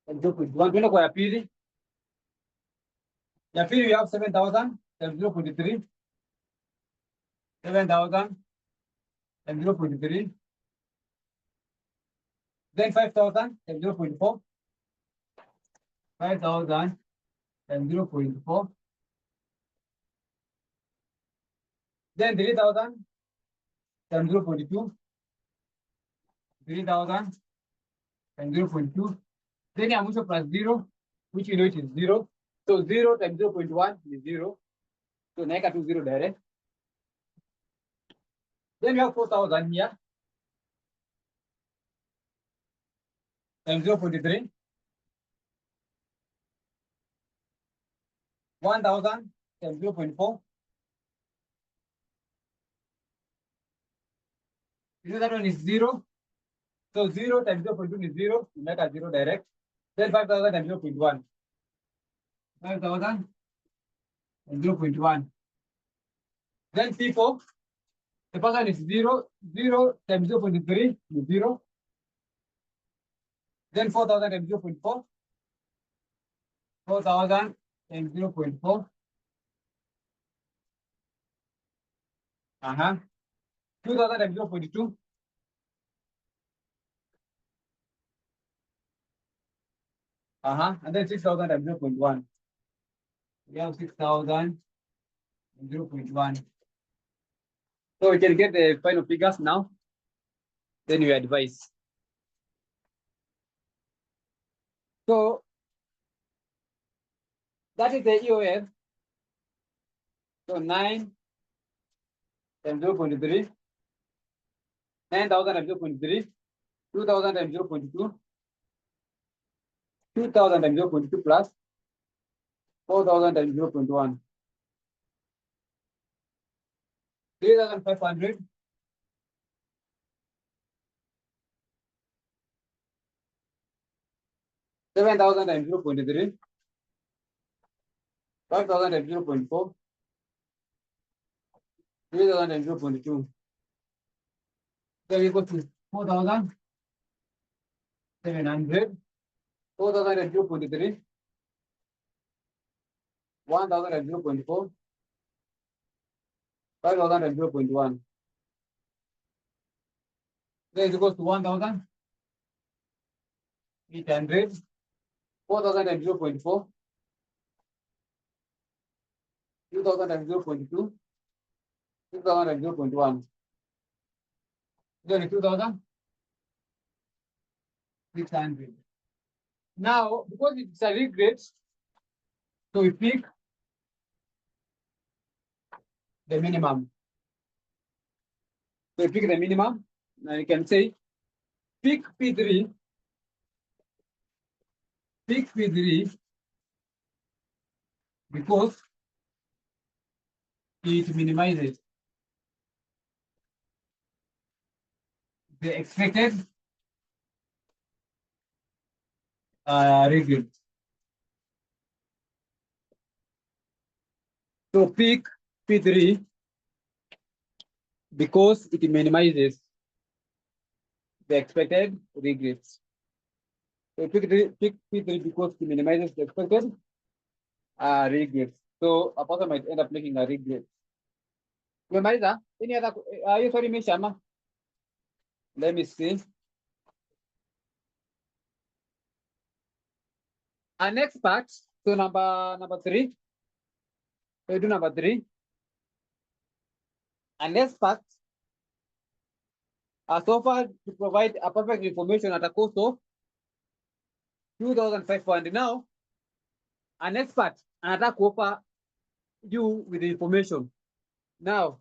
and 0.1. Tunaenda kwa ya pili. Ya pili we have 7,000 times 0.3. 7,000 and 0.3. Then 5,000 and 0.4. 5,000 and 0.4. Then 3,000 and 0.2. 3,000 and 0.2. Then ya mwisho plus 0, which we know it is 0. So 0 times 0.1 is 0. So naeka to 0 direct. Then we have 4,000 here. Times 0.3. 1,000 times 0.4. You know that one is 0. So 0 times 0.2 is 0. You make a 0 direct. Then 5,000 times 0.1. 5,000 and 0.1. Then P4. The first one is 0. 0 times 0.3 is 0. Then 4,000 times 0.4. 4,000 and 0.4. 2,000 and 0.2. And then 6,000 and 0.1. We have 6,000 and 0.1. So we can get the final figures now. Then we advise. So that is the EOF. So 9 times 0.3. 9,000 times 0.3. 2,000 times 0.2. 2,000 times 0.2 plus 4,000 times 0.1. 3,500. $7,000 times 0.3. 5,000 times 0.4. 3,000 times 0.2. So equal to 4,700. 4,000 times 0.3. 1,000 times 0.4. 5,000 times 0.1. Then is equals to 1,800. 4,000 times 0.4. 2,000 times 0.2. 2,000 times 0.1. Then 2,600. Now, because it's a regret, so we pick the minimum. So we pick the minimum. Now you can say pick P3. Pick P3 because it minimizes the expected regret. So pick P3 because it minimizes the expected regrets. So pick P3 because it minimizes the expected regrets. So a person might end up making a regret. Umemaliza? Any other? You sorry, Mishama. Let me see. Our next part. So number 3. We do number 3. Our next part. So far to provide a perfect information at a cost of 2,500. Now, our next part, another offer you with the information. Now,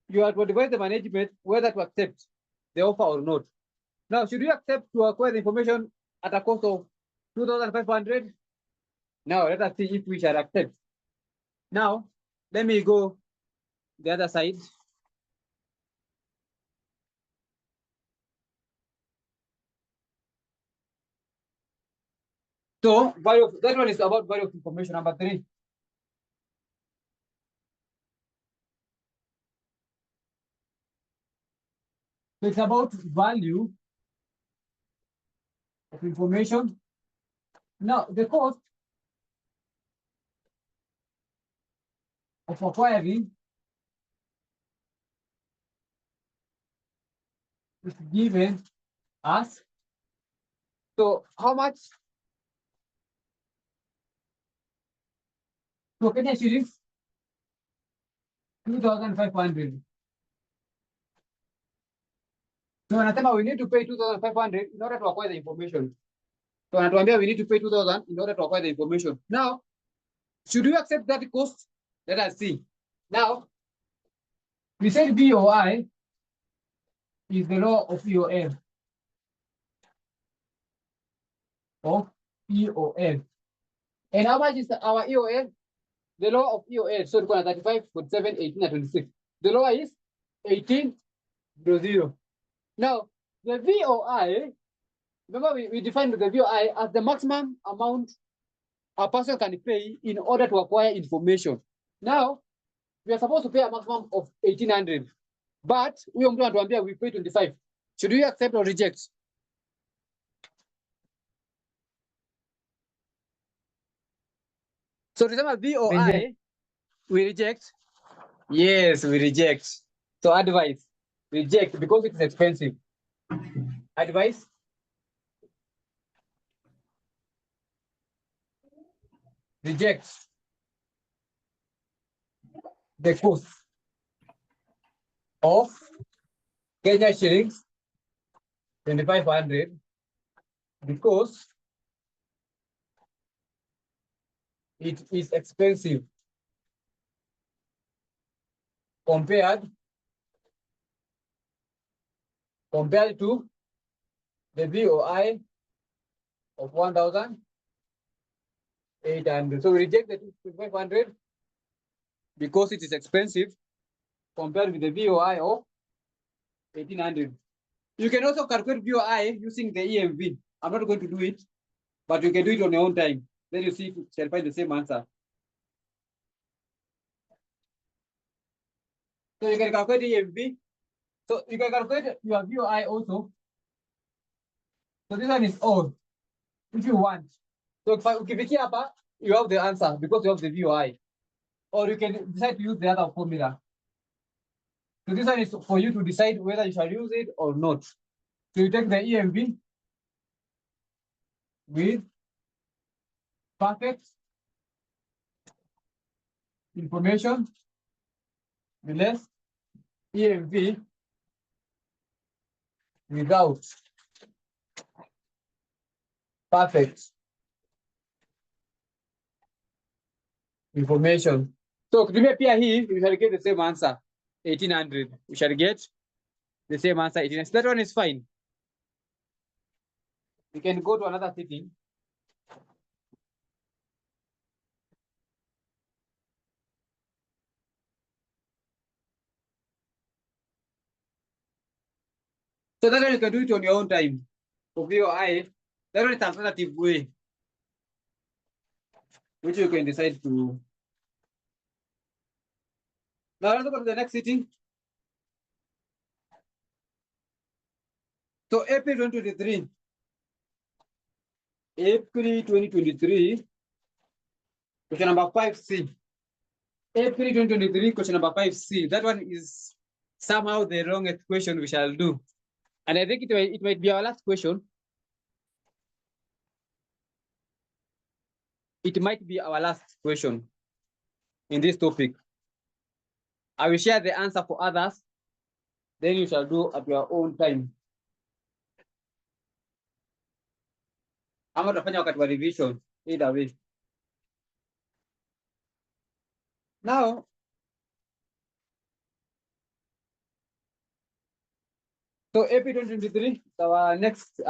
you are to advise the management whether to accept the offer or not. Now, should you accept to acquire the information at a cost of 2,500? Now, let us see if we shall accept. Now, let me go the other side. So, value of, that one is about value of information, number 3. So it's about value of information. Now, the cost of acquiring is given as, so how much? So Kenya shillings 2,500. So anasema we need to pay 2,500 in order to acquire the information. So anatuambia we need to pay 2,000 in order to acquire the information. Now, should we accept that cost? Let us see. Now, we said BOI is the law of EOL. Of EOL. And how much is our EOL? The law of EOL. So 35, 47, 18, and 26. The law is 18.0. Now, the VOI, remember we defined the VOI as the maximum amount a person can pay in order to acquire information. Now, we are supposed to pay a maximum of 1,800, but we pay 25. Should we accept or reject? So remember VOI, we reject. Yes, we reject. So advice, reject because it is expensive. Advice, reject the cost of Kenya shillings 2,500 because it is expensive compared to the VOI of 1,800. So we reject the 2,500 because it is expensive compared with the VOI of 1,800. You can also calculate VOI using the EMV. I'm not going to do it, but you can do it on your own time. Then you see if you shall find the same answer. So you can calculate EMV. So you can calculate your VOI also. So this one is odd if you want. So if ukifikia hapa, you have the answer because you have the VOI. Or you can decide to use the other formula. So this one is for you to decide whether you shall use it or not. So you take the EMV with perfect information less EMV without perfect information. So kutumia pia hii, we shall get the same answer, 1800. We shall get the same answer, 1800. So that one is fine. We can go to another setting. So that one you can do it on your own time. For VOI, that one is an alternative way, which you can decide to. Now let's go to the next setting. So April 2023. April 2023, question number 5C. April 2023, question number 5C. That one is somehow the wrongest question we shall do. And I think it might be our last question. It might be our last question in this topic. I will share the answer for others. Then you shall do at your own time. Ama tutafanya wakati wa revision, either way. Now, so April 2023, our next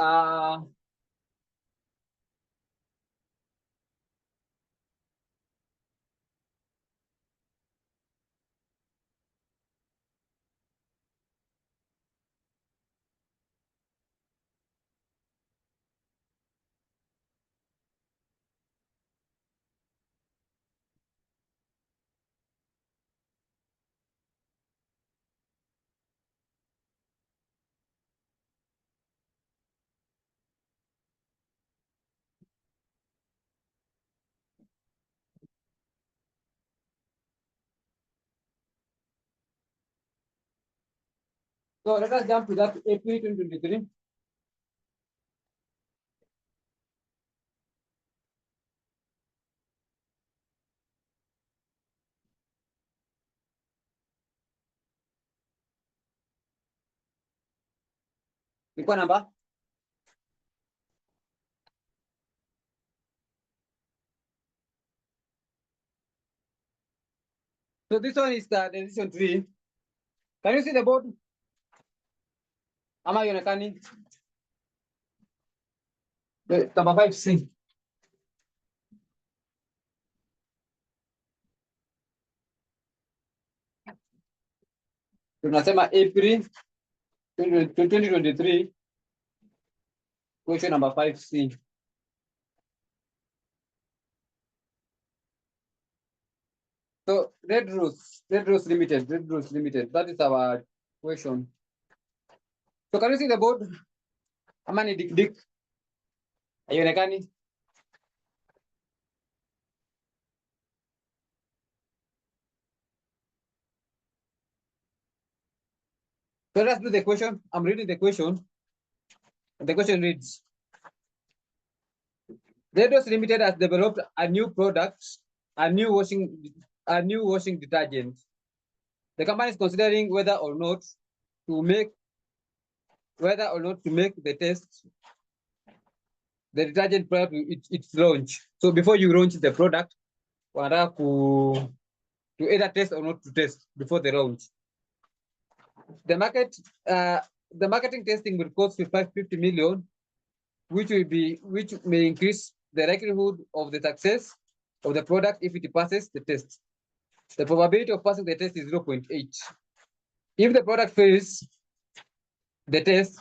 so let us jump to that April 2023. Ilikuwa namba? So this one is the decision tree. Can you see the board? Ama ionekani? Number 5C. Tunasema April 2023, question number 5C. So Red Rose Limited, that is our question. So can you see the board? Ama ni dik. Haionekani? So let's do the question. I'm reading the question. The question reads, Red Rose Limited has developed a new product, a new washing detergent. The company is considering whether or not to make the test the detergent prior to its launch. So before you launch the product, wanataka to either test or not to test before the launch. The marketing testing will cost 550 million, which may increase the likelihood of the success of the product if it passes the test. The probability of passing the test is 0.8. If the product fails the test,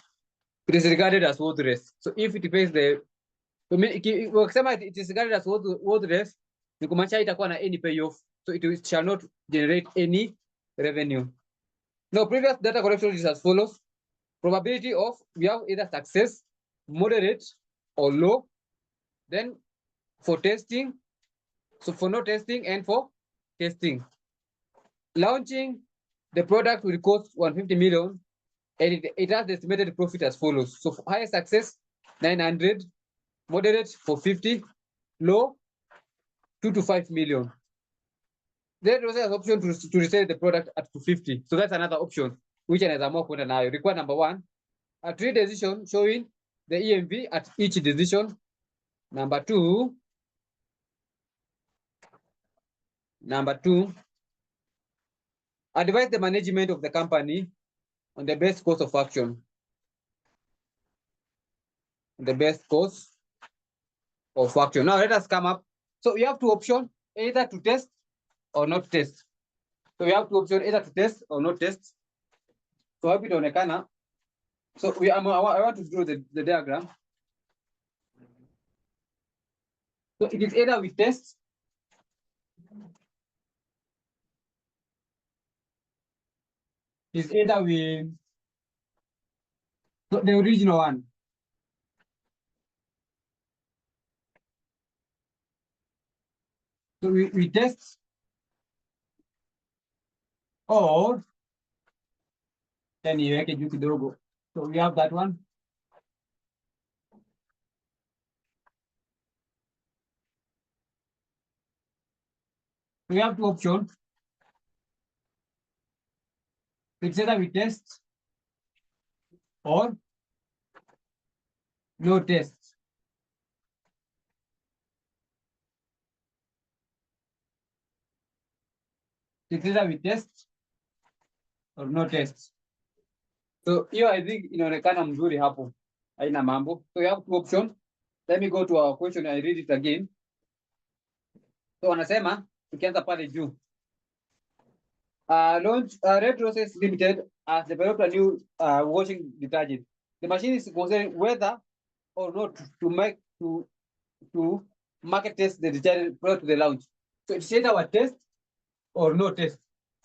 it is regarded as worthless. So if it fails wakisema it is regarded as worthless, ni kumaanisha itakuwa na any payoff, so it shall not generate any revenue. Now, previous data collection is as follows. Probability of, we have either success, moderate, or low. Then for testing, so for no testing and for testing. Launching, the product will cost 150 million and it has the estimated profit as follows. So for high success, 900, moderate for 50, low 2 to 5 million. Then also has option to resell the product at 250. So that's another option, which is a more important now. Require number one, a trade decision showing the EMV at each decision. Number two, advise the management of the company on the best course of action. The best course of action. Now let us come up. So we have two options, either to test or not test. So we have two options, either to test or not test. So happy to onekana. So I want to draw the diagram. So it is either we test is either we, so the original one. So we test or then you can do kidogo. So we have that one. We have two options. It's either we test or no test. It's either we test or no test. So here I think inaonekana mzuri hapo. Haina mambo. So you have two options. Let me go to our question. I read it again. So wanasema tukianza pale juu. Launch Red Roses Limited has developed a new washing detergent. The machine is considering whether or not to market test the detergent prior to the launch. So it's either our test or no test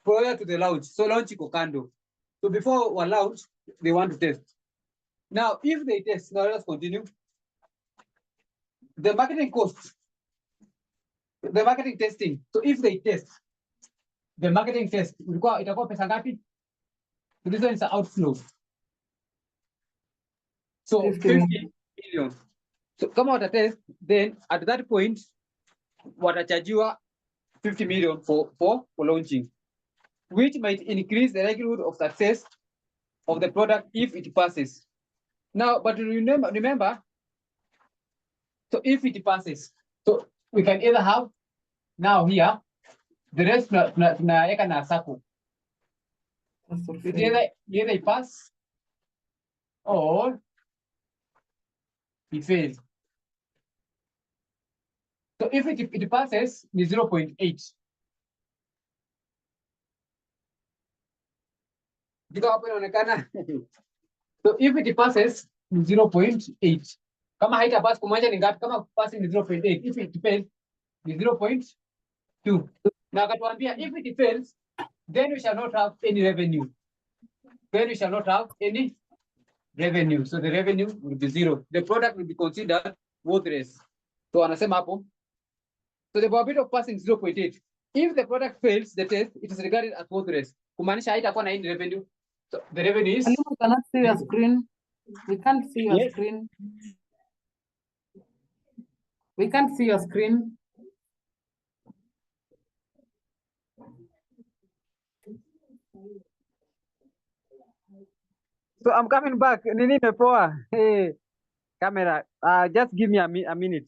prior to the launch. So launch iko kando. So before our launch, they want to test. Now, if they test, now let's continue. The marketing cost, the marketing testing. So if they test, the marketing test, itakuwa pesa ngapi? So this one is an outflow. So 50 million. So kama watatest, then at that point, watachajiwa 50 million for launching, which might increase the likelihood of success of the product if it passes. Now, but remember, so if it passes, so we can either have now here, the rest tunaweka na circle. It's either it pass or it fails. So if it passes, ni 0.8. Hapo inaonekana. So if it passes, ni 0.8. Kama haita pass kumaanisha ni ngapi? Kama passing ni 0.8. If it fails, ni 0.2. Na akatuambia if it fails, then we shall not have any revenue. Then we shall not have any revenue. So the revenue will be zero. The product will be considered worthless. So anasema hapo. So the probability of passing is 0.8. If the product fails the test, it is regarded as worthless. Kumaanisha haitakuwa na any revenue. So the revenue is. We cannot see your screen. We can't see your screen. We can't see your screen. So I'm coming back. Nini imepoa? Hey, camera. Just give me a minute.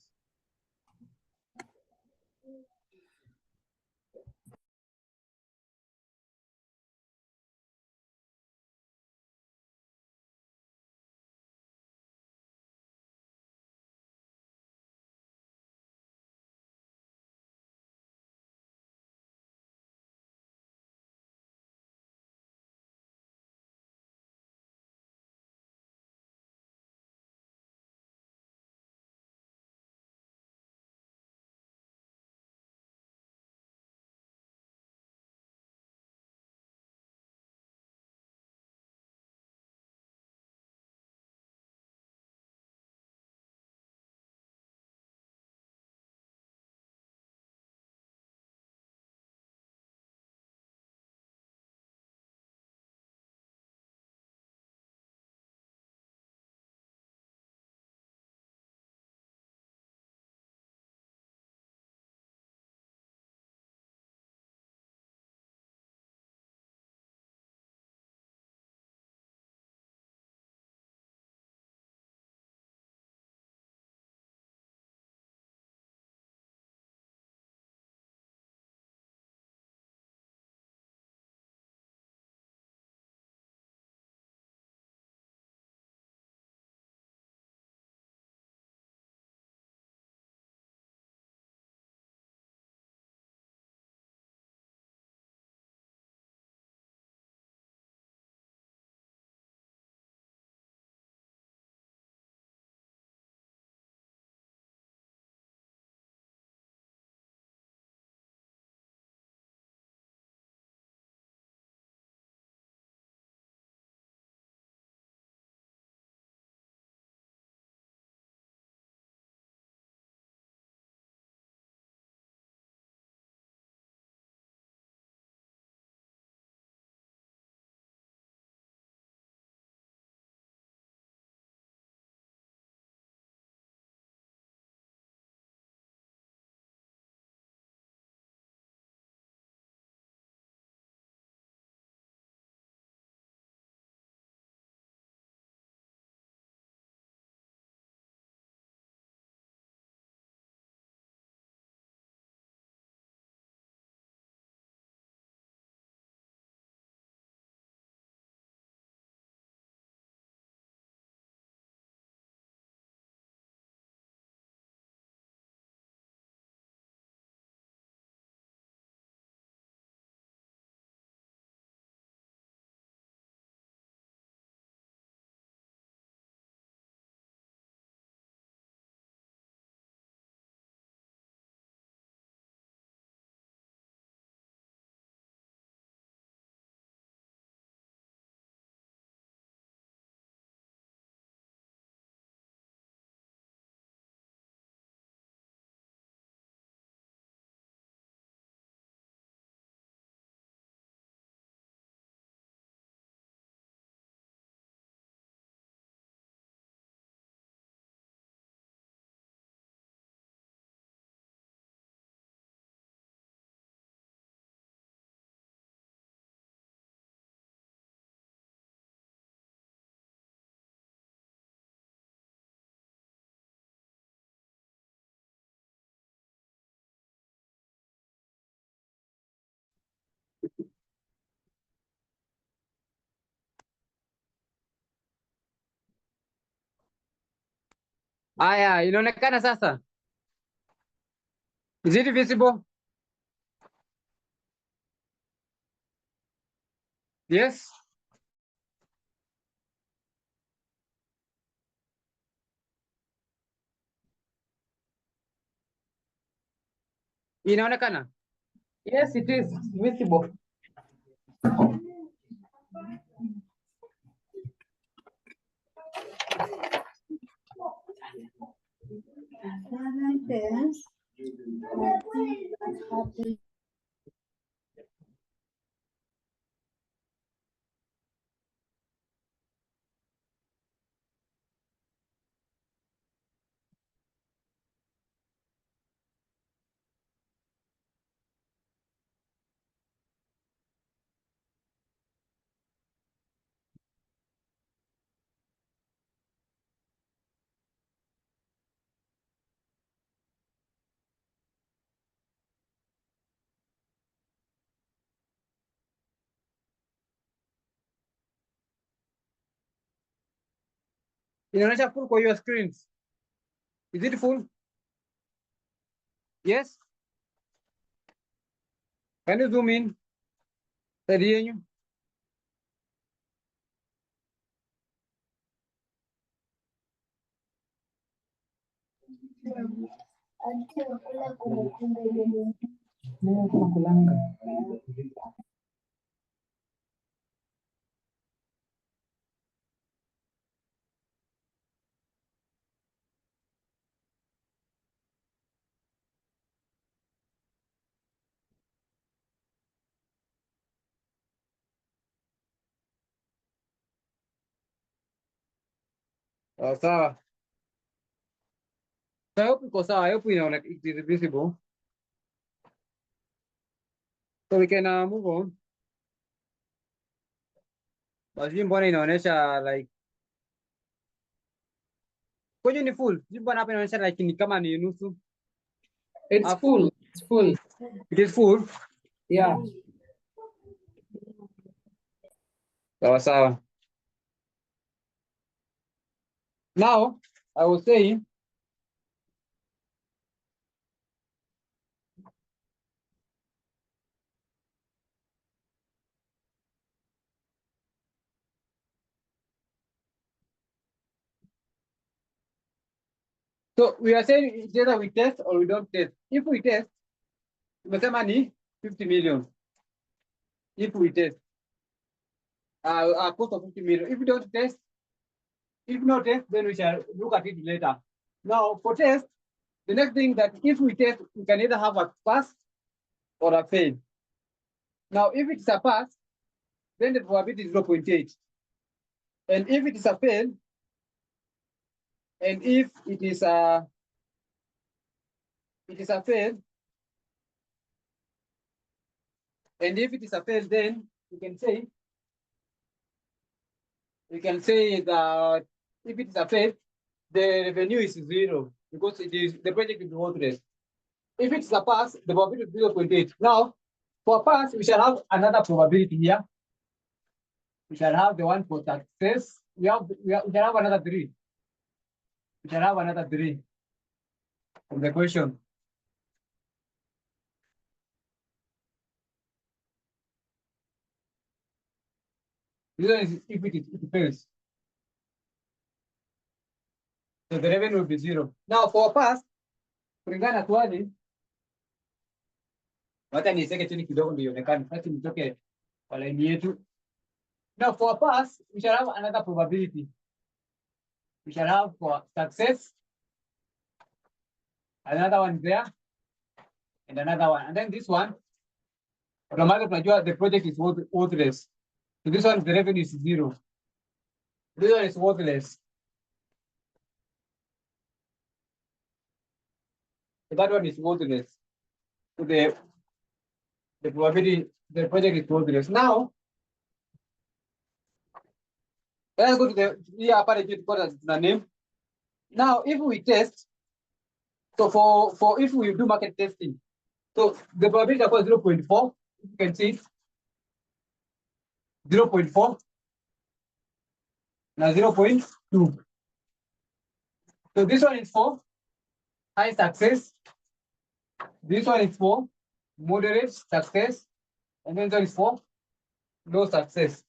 Aya, inaonekana sasa. Is it visible? Yes. Inaonekana? Yes, it is visible. Inaonyesha full kwa your screens. Is it full? Yes. Can you zoom in? Side yenyu. Oh, sawa. So I hope iko sawa. I hope inaonekana it is visible. So we can move on. Basi mbona inaonyesha like kwenye ni full. Mbona hapa inaonyesha like ni kama ni nusu. It's full. It's full. It is full. Yeah. Sawa sawa. Now I was saying so we are saying either we test or we don't test. If we test, tumesema ni 50 million. If we test, cost of 50 million. If we don't test, if no test, then we shall look at it later. Now for test, the next thing that if we test, we can either have a pass or a fail. Now if it's a pass, then the probability is 0.8. And if it is a fail, and if it is a fail, and if it is a fail, then we can say that if it is a fail, the revenue is 0 because it is the project is worthless. If it's a pass, the probability is 0.8. Now, for a pass, we shall have another probability here. We shall have the one for success. We shall have another 3. We shall have another 3 from the question. This one is if it fails. So the revenue will be 0. Now for a pass, kulingana swali, wacha niseke chini kidogo ndio ionekane. Sasa nitoke kwa line yetu. Now for a pass, we shall have another probability. We shall have for success, another one there, and another one. And then this one, automatically the project is worthless. So this one, the revenue is 0. This one is worthless. So that one is worthless. So the probability, the project is worthless. Now, let's go to the apparatus the name. Now, if we test, so for if we do market testing, so the probability is 0.4, you can see 0.4, now 0.2. So this one is for high success. This one is for moderate success. And then this one is for low success.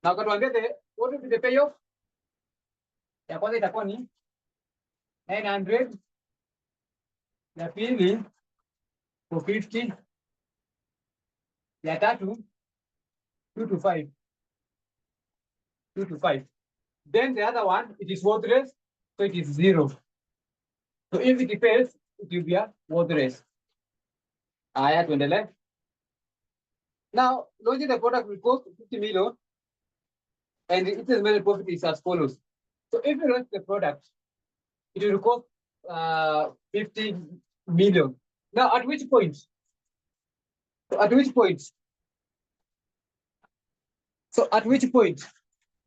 Now katuambia what will be the payoff? Ya kwanza itakuwa ni 900, ya pili 450, ya tatu 2 to 5. 2 to 5. Then the other one, it is worthless, so it is 0. So if it fails, it will be a worthless. Aya, tuendelee. Now, launching the product will cost 50 million, and its estimated profit is as follows. So if you launch the product, it will cost 50 million. Now, at which point? So at which point? So at which point?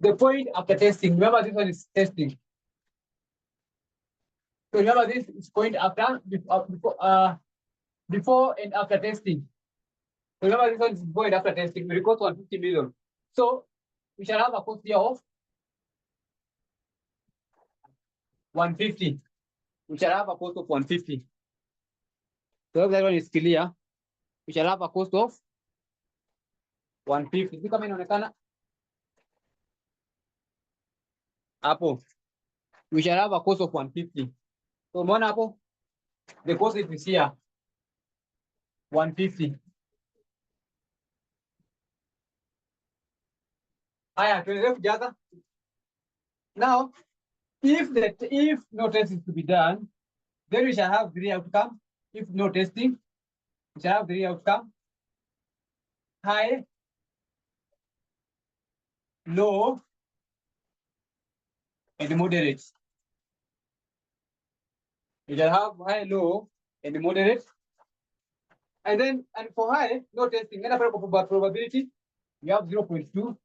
The point after testing. Remember, this one is testing. So remember, this is point after before and after testing. So remember, this one is before and after testing. We cost 150 million. So we shall have a cost here of 150. We shall have a cost of 150. So if that one is clear, we shall have a cost of 150. See kama inaonekana hapo. We shall have a cost of 150. So umeona hapo, the cost is here 150. Haya, tuendelee kujaza. Now, if no test is to be done, then we shall have 3 outcomes. If no testing, we shall have 3 outcomes: high, low, and moderate. We shall have high, low, and moderate. And then, and for high, no testing, and probability, we have 0.2,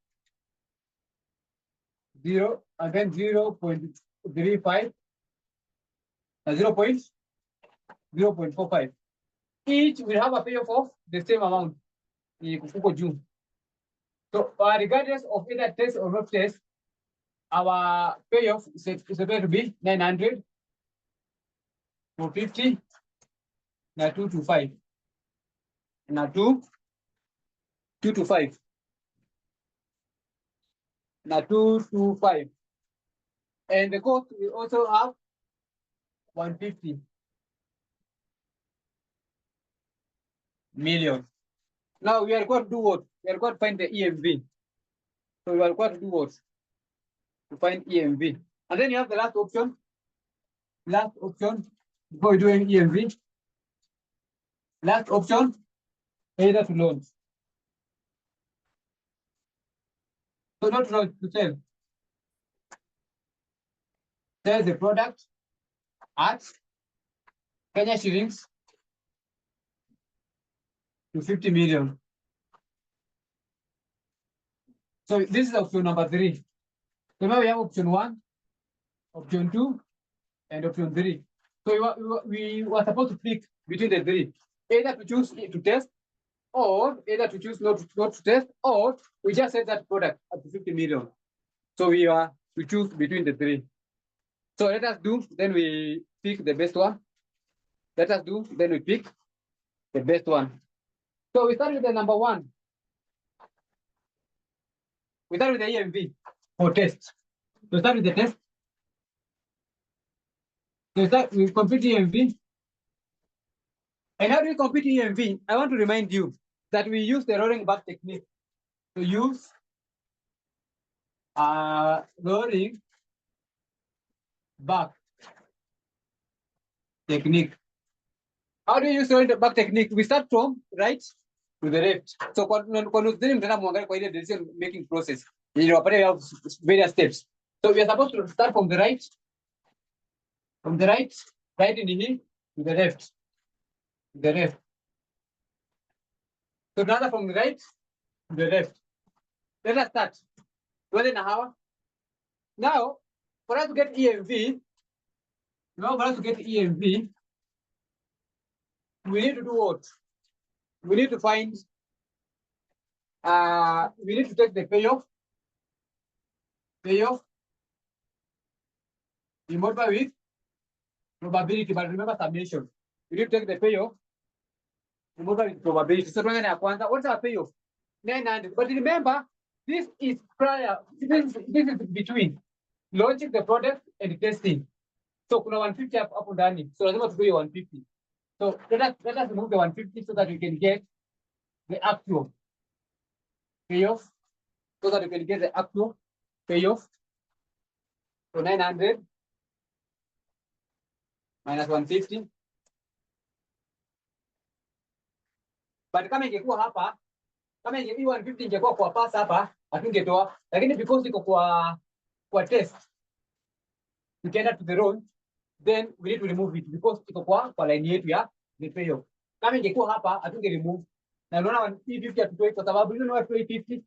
0, and then 0.35, and 0.45. Each will have a payoff of the same amount. So regardless of either test or not test, our payoff is going to be 900, 450, now 2 to 5. Now 2 to 5. Now 2 to 5. And the cost will also have 150 million. Now we are going to do what? We are going to find the EMV. So we are going to do what? To find EMV. And then you have the last option. Last option before doing EMV. Last option, either to launch. So not to launch, to sell. Sell the product at Kenya shillings to 50 million. So this is option number 3. So now we have option 1, option 2, and option 3. So we were supposed to pick between the 3, either to choose to test, or either to choose not to test, or we just set that product up to 50 million. So we choose between the 3. So let us do, then we pick the best one. Let us do, then we pick the best one. So we start with the number 1. We start with the EMV for test. So start with the test. So we compute EMV. And how do we compute EMV? I want to remind you that we use the rolling back technique to use rolling back technique. How do you use rolling back technique? We start from right to the left. So decision making process, we have various steps. So we are supposed to start from the right, right in here to the left, to the left. So now from the right to the left. Let us start. Within an hour. Now, for us to get EMV, we need to do what? We need to find, we need to take the payoff, we multiply with probability, but remember summation. You need to take the payoff, remove it probability. So what's our payoff? 900. But remember, this is prior, this is between launching the product and testing. So kuna 150 hapo ndani. So lazima tupewe 150. So let us remove the 150 so that we can get the actual payoff. So that we can get the actual payoff. So 900 minus 150. But kama ingekuwa hapa, kama ingekuwa 150 ingekuwa kwa pass hapa, hatungetoa. Lakini because iko kwa test, we can add to the row, then we need to remove it because iko kwa line yetu ya the payoff. Kama ingekuwa hapa, hatunge remove. Na unaona 150 hatutoi kwa sababu you know what 250.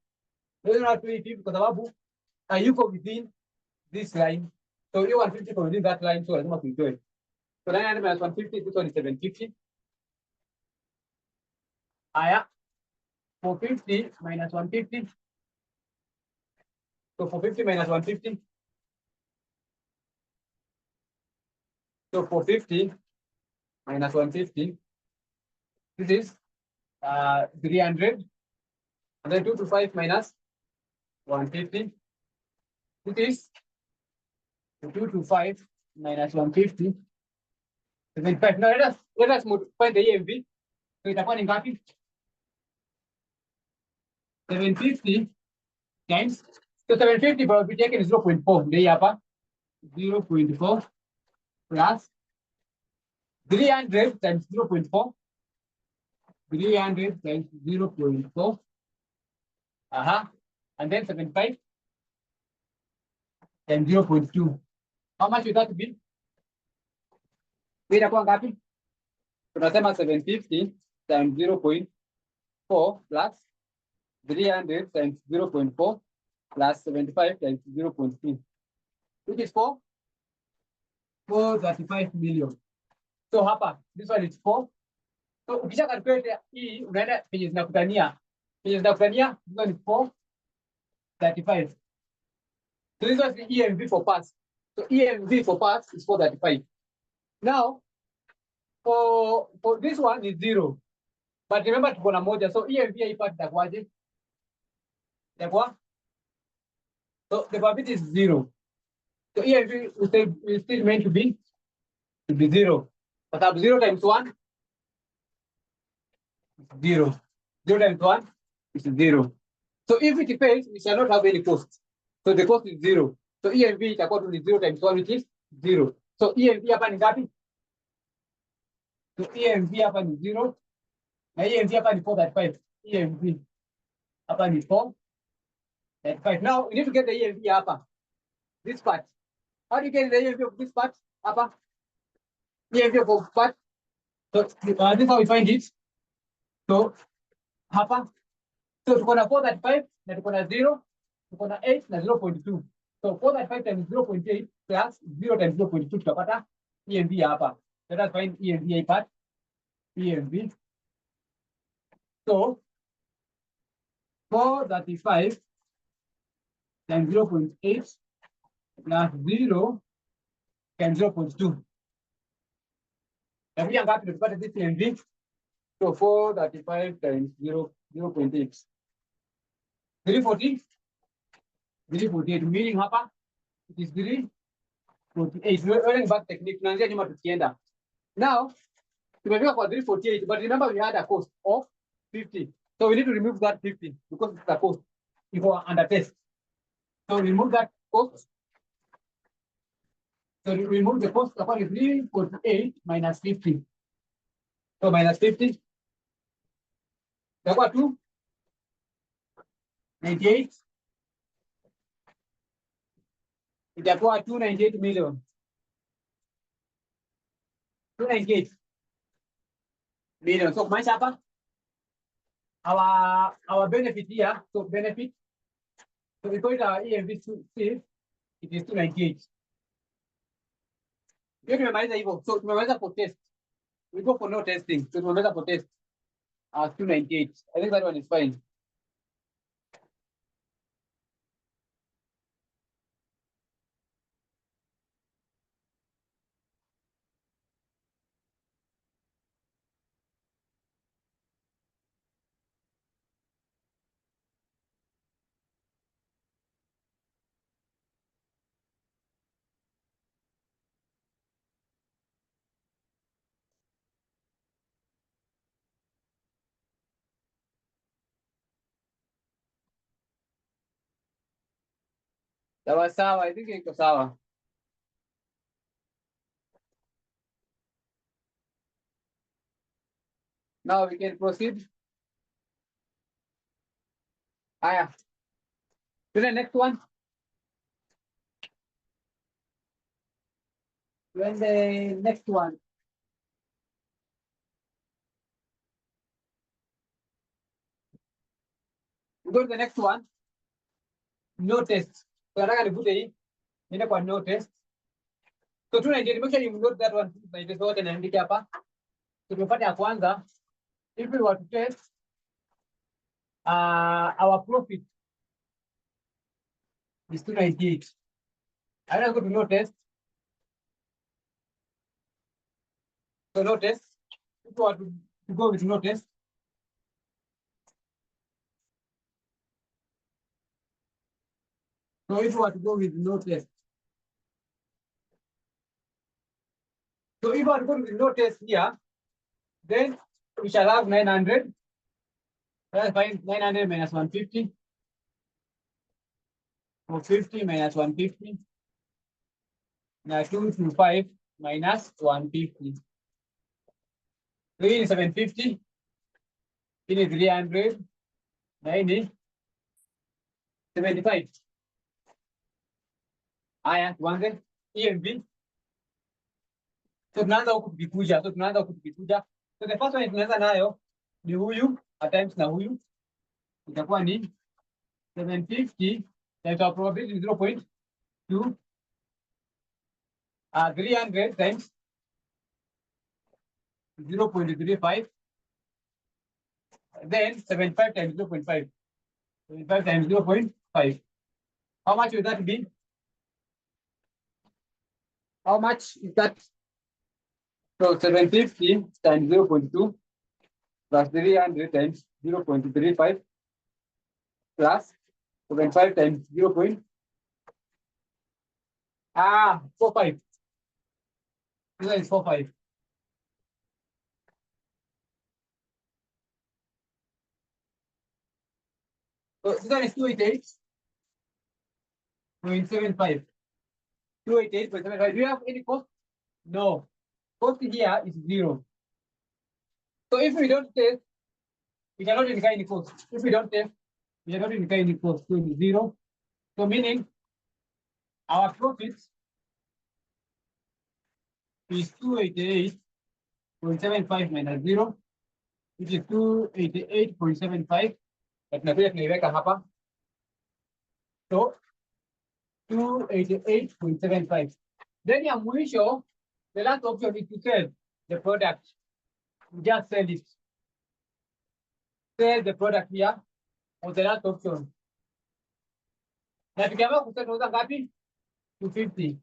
You know what 250 kwa sababu yuko within this line. So you 150 from within that line, so lazima tuitoe. So 900 minus 150, this one is 750. Haya, 450 minus 150. So 450 minus 150. So 450 minus 150. This is 300. And then 225 minus 150. This is 225 minus 150. 75. Now let us find the EMV. So itakuwa ni ngapi? 750 times. So 750 but we taken 0.4. Ndio hapa. 0.4 plus 300 times 0.4. 300 times 0.4. And then 75 times 0.2. How much would that be? Itakuwa ngapi? Tunasema 750 times 0.4 plus 300 times 0.4 plus 75 times 0.2, which is 435 million. So hapa, this one is 4. So ukisha calculate hii unaenda penye zinakutania. Penye zinakutania, this one is 435. So this was the EMV for pass. So EMV for pass is 435. Now, for this one is 0. But remember tuko na moja. So EMV haipati itakuwaje? Itakuwa? So the probability is 0. So EMV is still meant to be 0. But up 0 times 1 is 0. 0 times 1 is 0. So if it fails, we shall not have any cost. So the cost is 0. So EMV itakuwa tu ni 0 times 1, which is 0. So EMV hapa ni ngapi? So EMV hapa ni 0. Na EMV hapa ni 435. EMV hapa ni 435. Now we need to get the EMV hapa. This part. How do you get the EMV of this part? Hapa. EMV of part. So this is how we find it. So hapa. So tuko na 435 na tuko na 0, tuko na 8 na 0.2. So 435 times 0.8 plus 0 times 0.2 tutapata EMV hapa. Let us find EMV part. EMV. So 435 times 0.8 plus 0 times 0.2. Na pia ngapi tupate this EMV? So 435 times 0.8. 340. 348, meaning hapa it is 348. We're back technique. Tunaanzia nyuma tukienda. Now, tumefika kwa 348, but remember we had a cost of 50. So we need to remove that 50 because it's a cost if we are under test. So remove that cost. So remove the cost of 348 minus 50. So minus 50. Itakuwa 298. Itakuwa 298 million. 298 million. So kumaanisha hapa our benefit here. So benefit. So we call it our EMV it is 298. Hiyo tumemaliza hivyo. So tumemaliza for test. We go for no testing. So tumemaliza for test. 298. I think that one is fine. Sawa, I think iko sawa. Now we can proceed. Aya. To the next one. When the next one. We go to the next one. No test. Tunataka nivute hii. Niende kwa no test. So tunaingia, make sure you note that one. Tunaingia zote naandika hapa. Tumepata ya kwanza. If we were to test our profit is 298. I don't go to no test. So no test. If we were to go with no test. So if we were to go with no test. So if we were to go with no test here, then we shall have 900. Let's find 900 minus 150. Or 50 minus 150. Now 225 minus 150. 3 is 750. 3 is 300. 9 is 75. Haya, tuanze EMB. So tunaanza huku tukikuja. So the first one tunaanza nayo ni huyu at times na huyu. Itakuwa ni 750 times our probability 0.2. 300 times 0.35. Then 75 times 0.5. 75 times 0.5. How much will that be? How much is that? So 750 times 0.2 plus 300 times 0.35 plus 75 times 0.45. This is 45. So this one is 288.75. 288.75. Do you have any cost? No. Cost here is 0. So if we don't test, we cannot incur any cost. If we don't test, we cannot incur any cost. So it's 0. So meaning our profit is 288.75 minus 0, which is 288.75. Tunakuja tunaiweka hapa. So 288.75. Then ya mwisho, the last option is to sell the product. We just sell it. Sell the product here was the last option. Na tukiamua kusell tunauza ngapi? 250.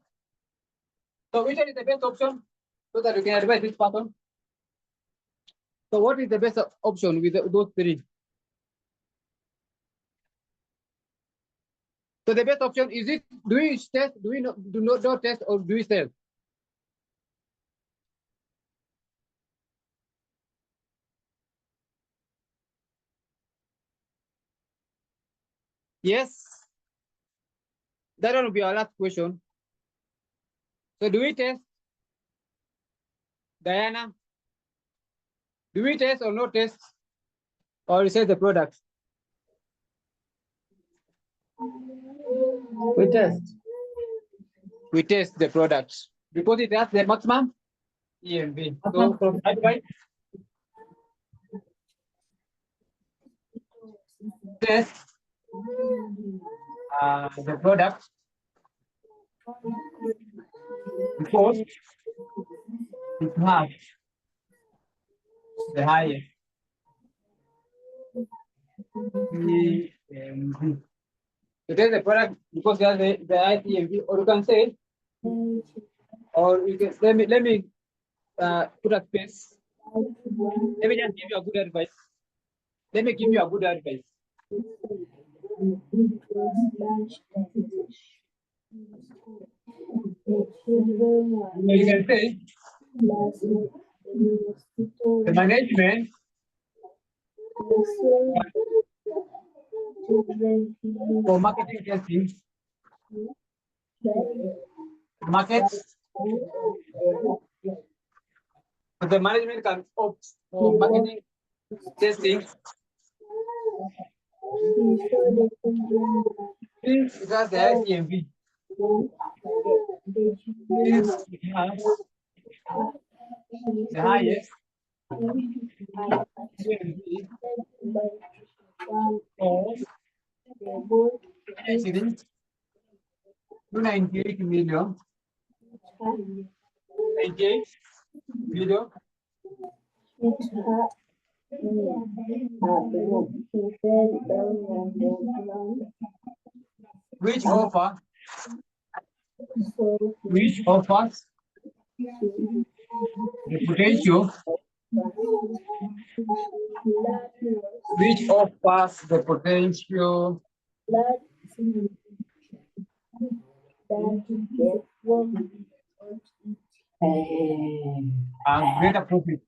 So which one is the best option so that we can advise this person? So what is the best option with those three? So the best option is it, do we test, do we not, do not test, or do we sell? Yes. That will be our last question. So do we test? Diana? Do we test or not test? Or sell the product? We test. We test the product because it has the maximum EMV. So advice, test the product because it has the highest EMV. So test the product because it has the highest EMV, or you can say, or you can let me put a space. Let me just give you a good advice. Let me give you a good advice. So you can say the management for marketing testing Markets. The management can opt for marketing testing. Since it has the highest EMV. Since it has the highest EMV of actually 298 million. 98 million. Which offers the potential, which offers the potential and greater profit.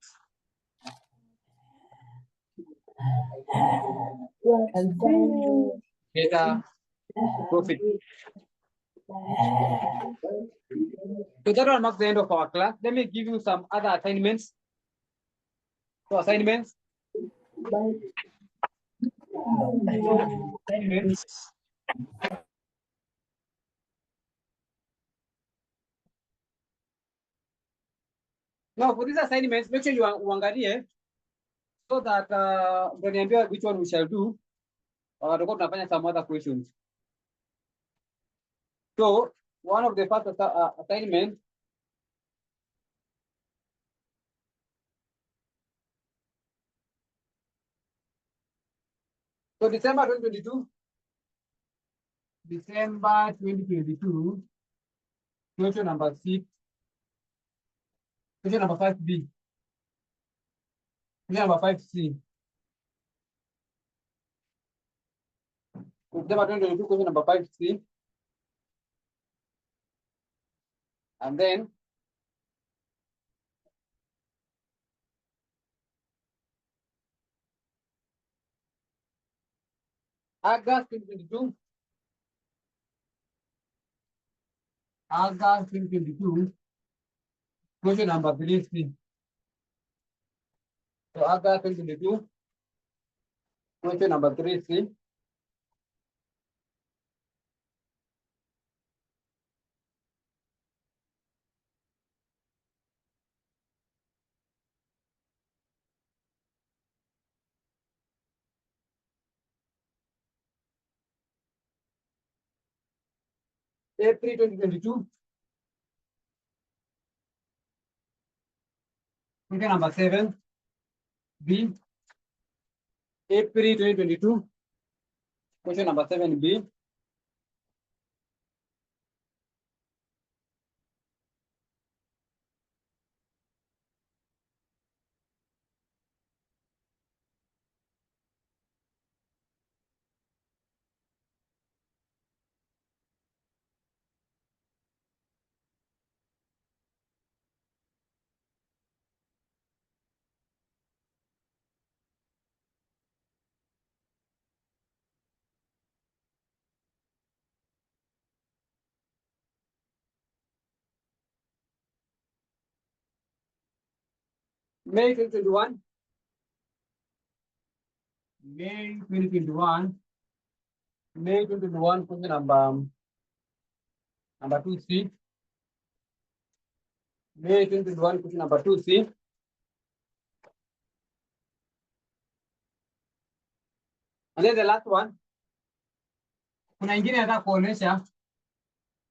Greater profit. So that will mark the end of our class. Let me give you some other assignments. So assignments. Now for these assignments, make sure you uangalie so that which one we shall do. Or tunafanya some other questions. So one of the first assignments. So December 2022. December 2022. Question number 6. Question number 5B. Question number 5C. December 2022. Question number 5C. And then August 2022. August 2022. Question number 3C. So August 2022. Question number 3C. April 2022. Question number 7B. April 2022. Question number 7B. May 2021. May 2021. May 2021. Question number 2C. May 2021. Question number 2C. And then the last one. Kuna ingine nataka kuonesha.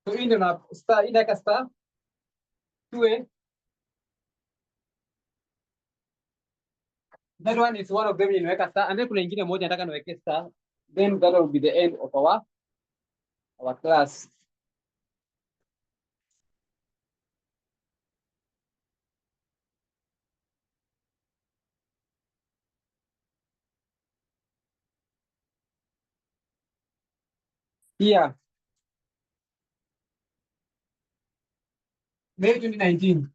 So hii ndio na star, inaweka star 2A. That one is one of them inaweka star. And then kuna ingine moja nataka niweke star. Then that will be the end of our class. Here. May 2019.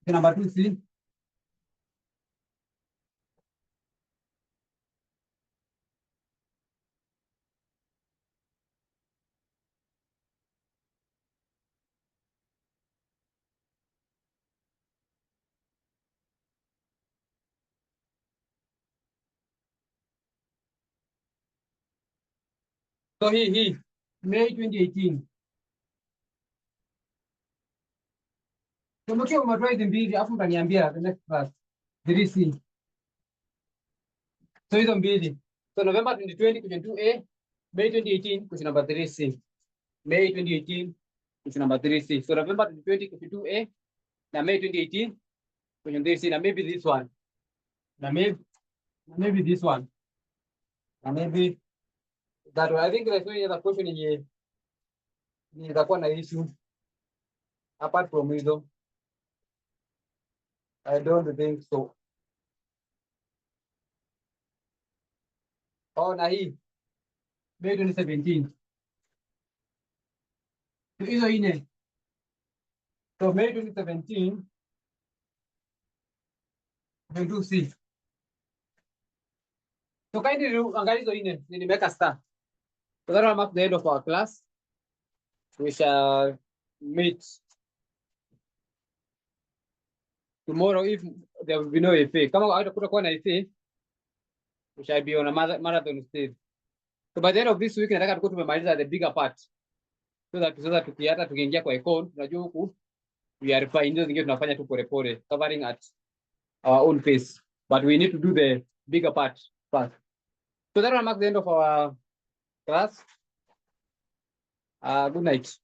Number 2C. So hii May 2018. Tumekia umetoa hizi mbili afu mtaniambia the next class 3C. So hizo mbili. So November 2020 question 2A, May 2018 question number 3C. May 2018 question number 3C. So November 2020 question 2A na May 2018 question 3C na maybe this one. Na maybe this one. And maybe that one. I think there's no other question in here. Itakuwa na issue apart from hizo. I don't think so. Oh, na hii May 2017. Hizo ine. So May 2017 22C. So kindly angalia hizo ine nimeweka star. So that will mark the end of our class. We shall meet tomorrow if there will be no FA. Kama haitakuwa na FA, we shall be on a marathon stage. So by the end of this week nataka tukue tumemaliza the bigger part. So that tukiata tukiingia kwa econ, tunajua huku we are fine. Ndio zingine tunafanya tu pole covering at our own pace. But we need to do the bigger part first. So that will mark the end of our class. Good night.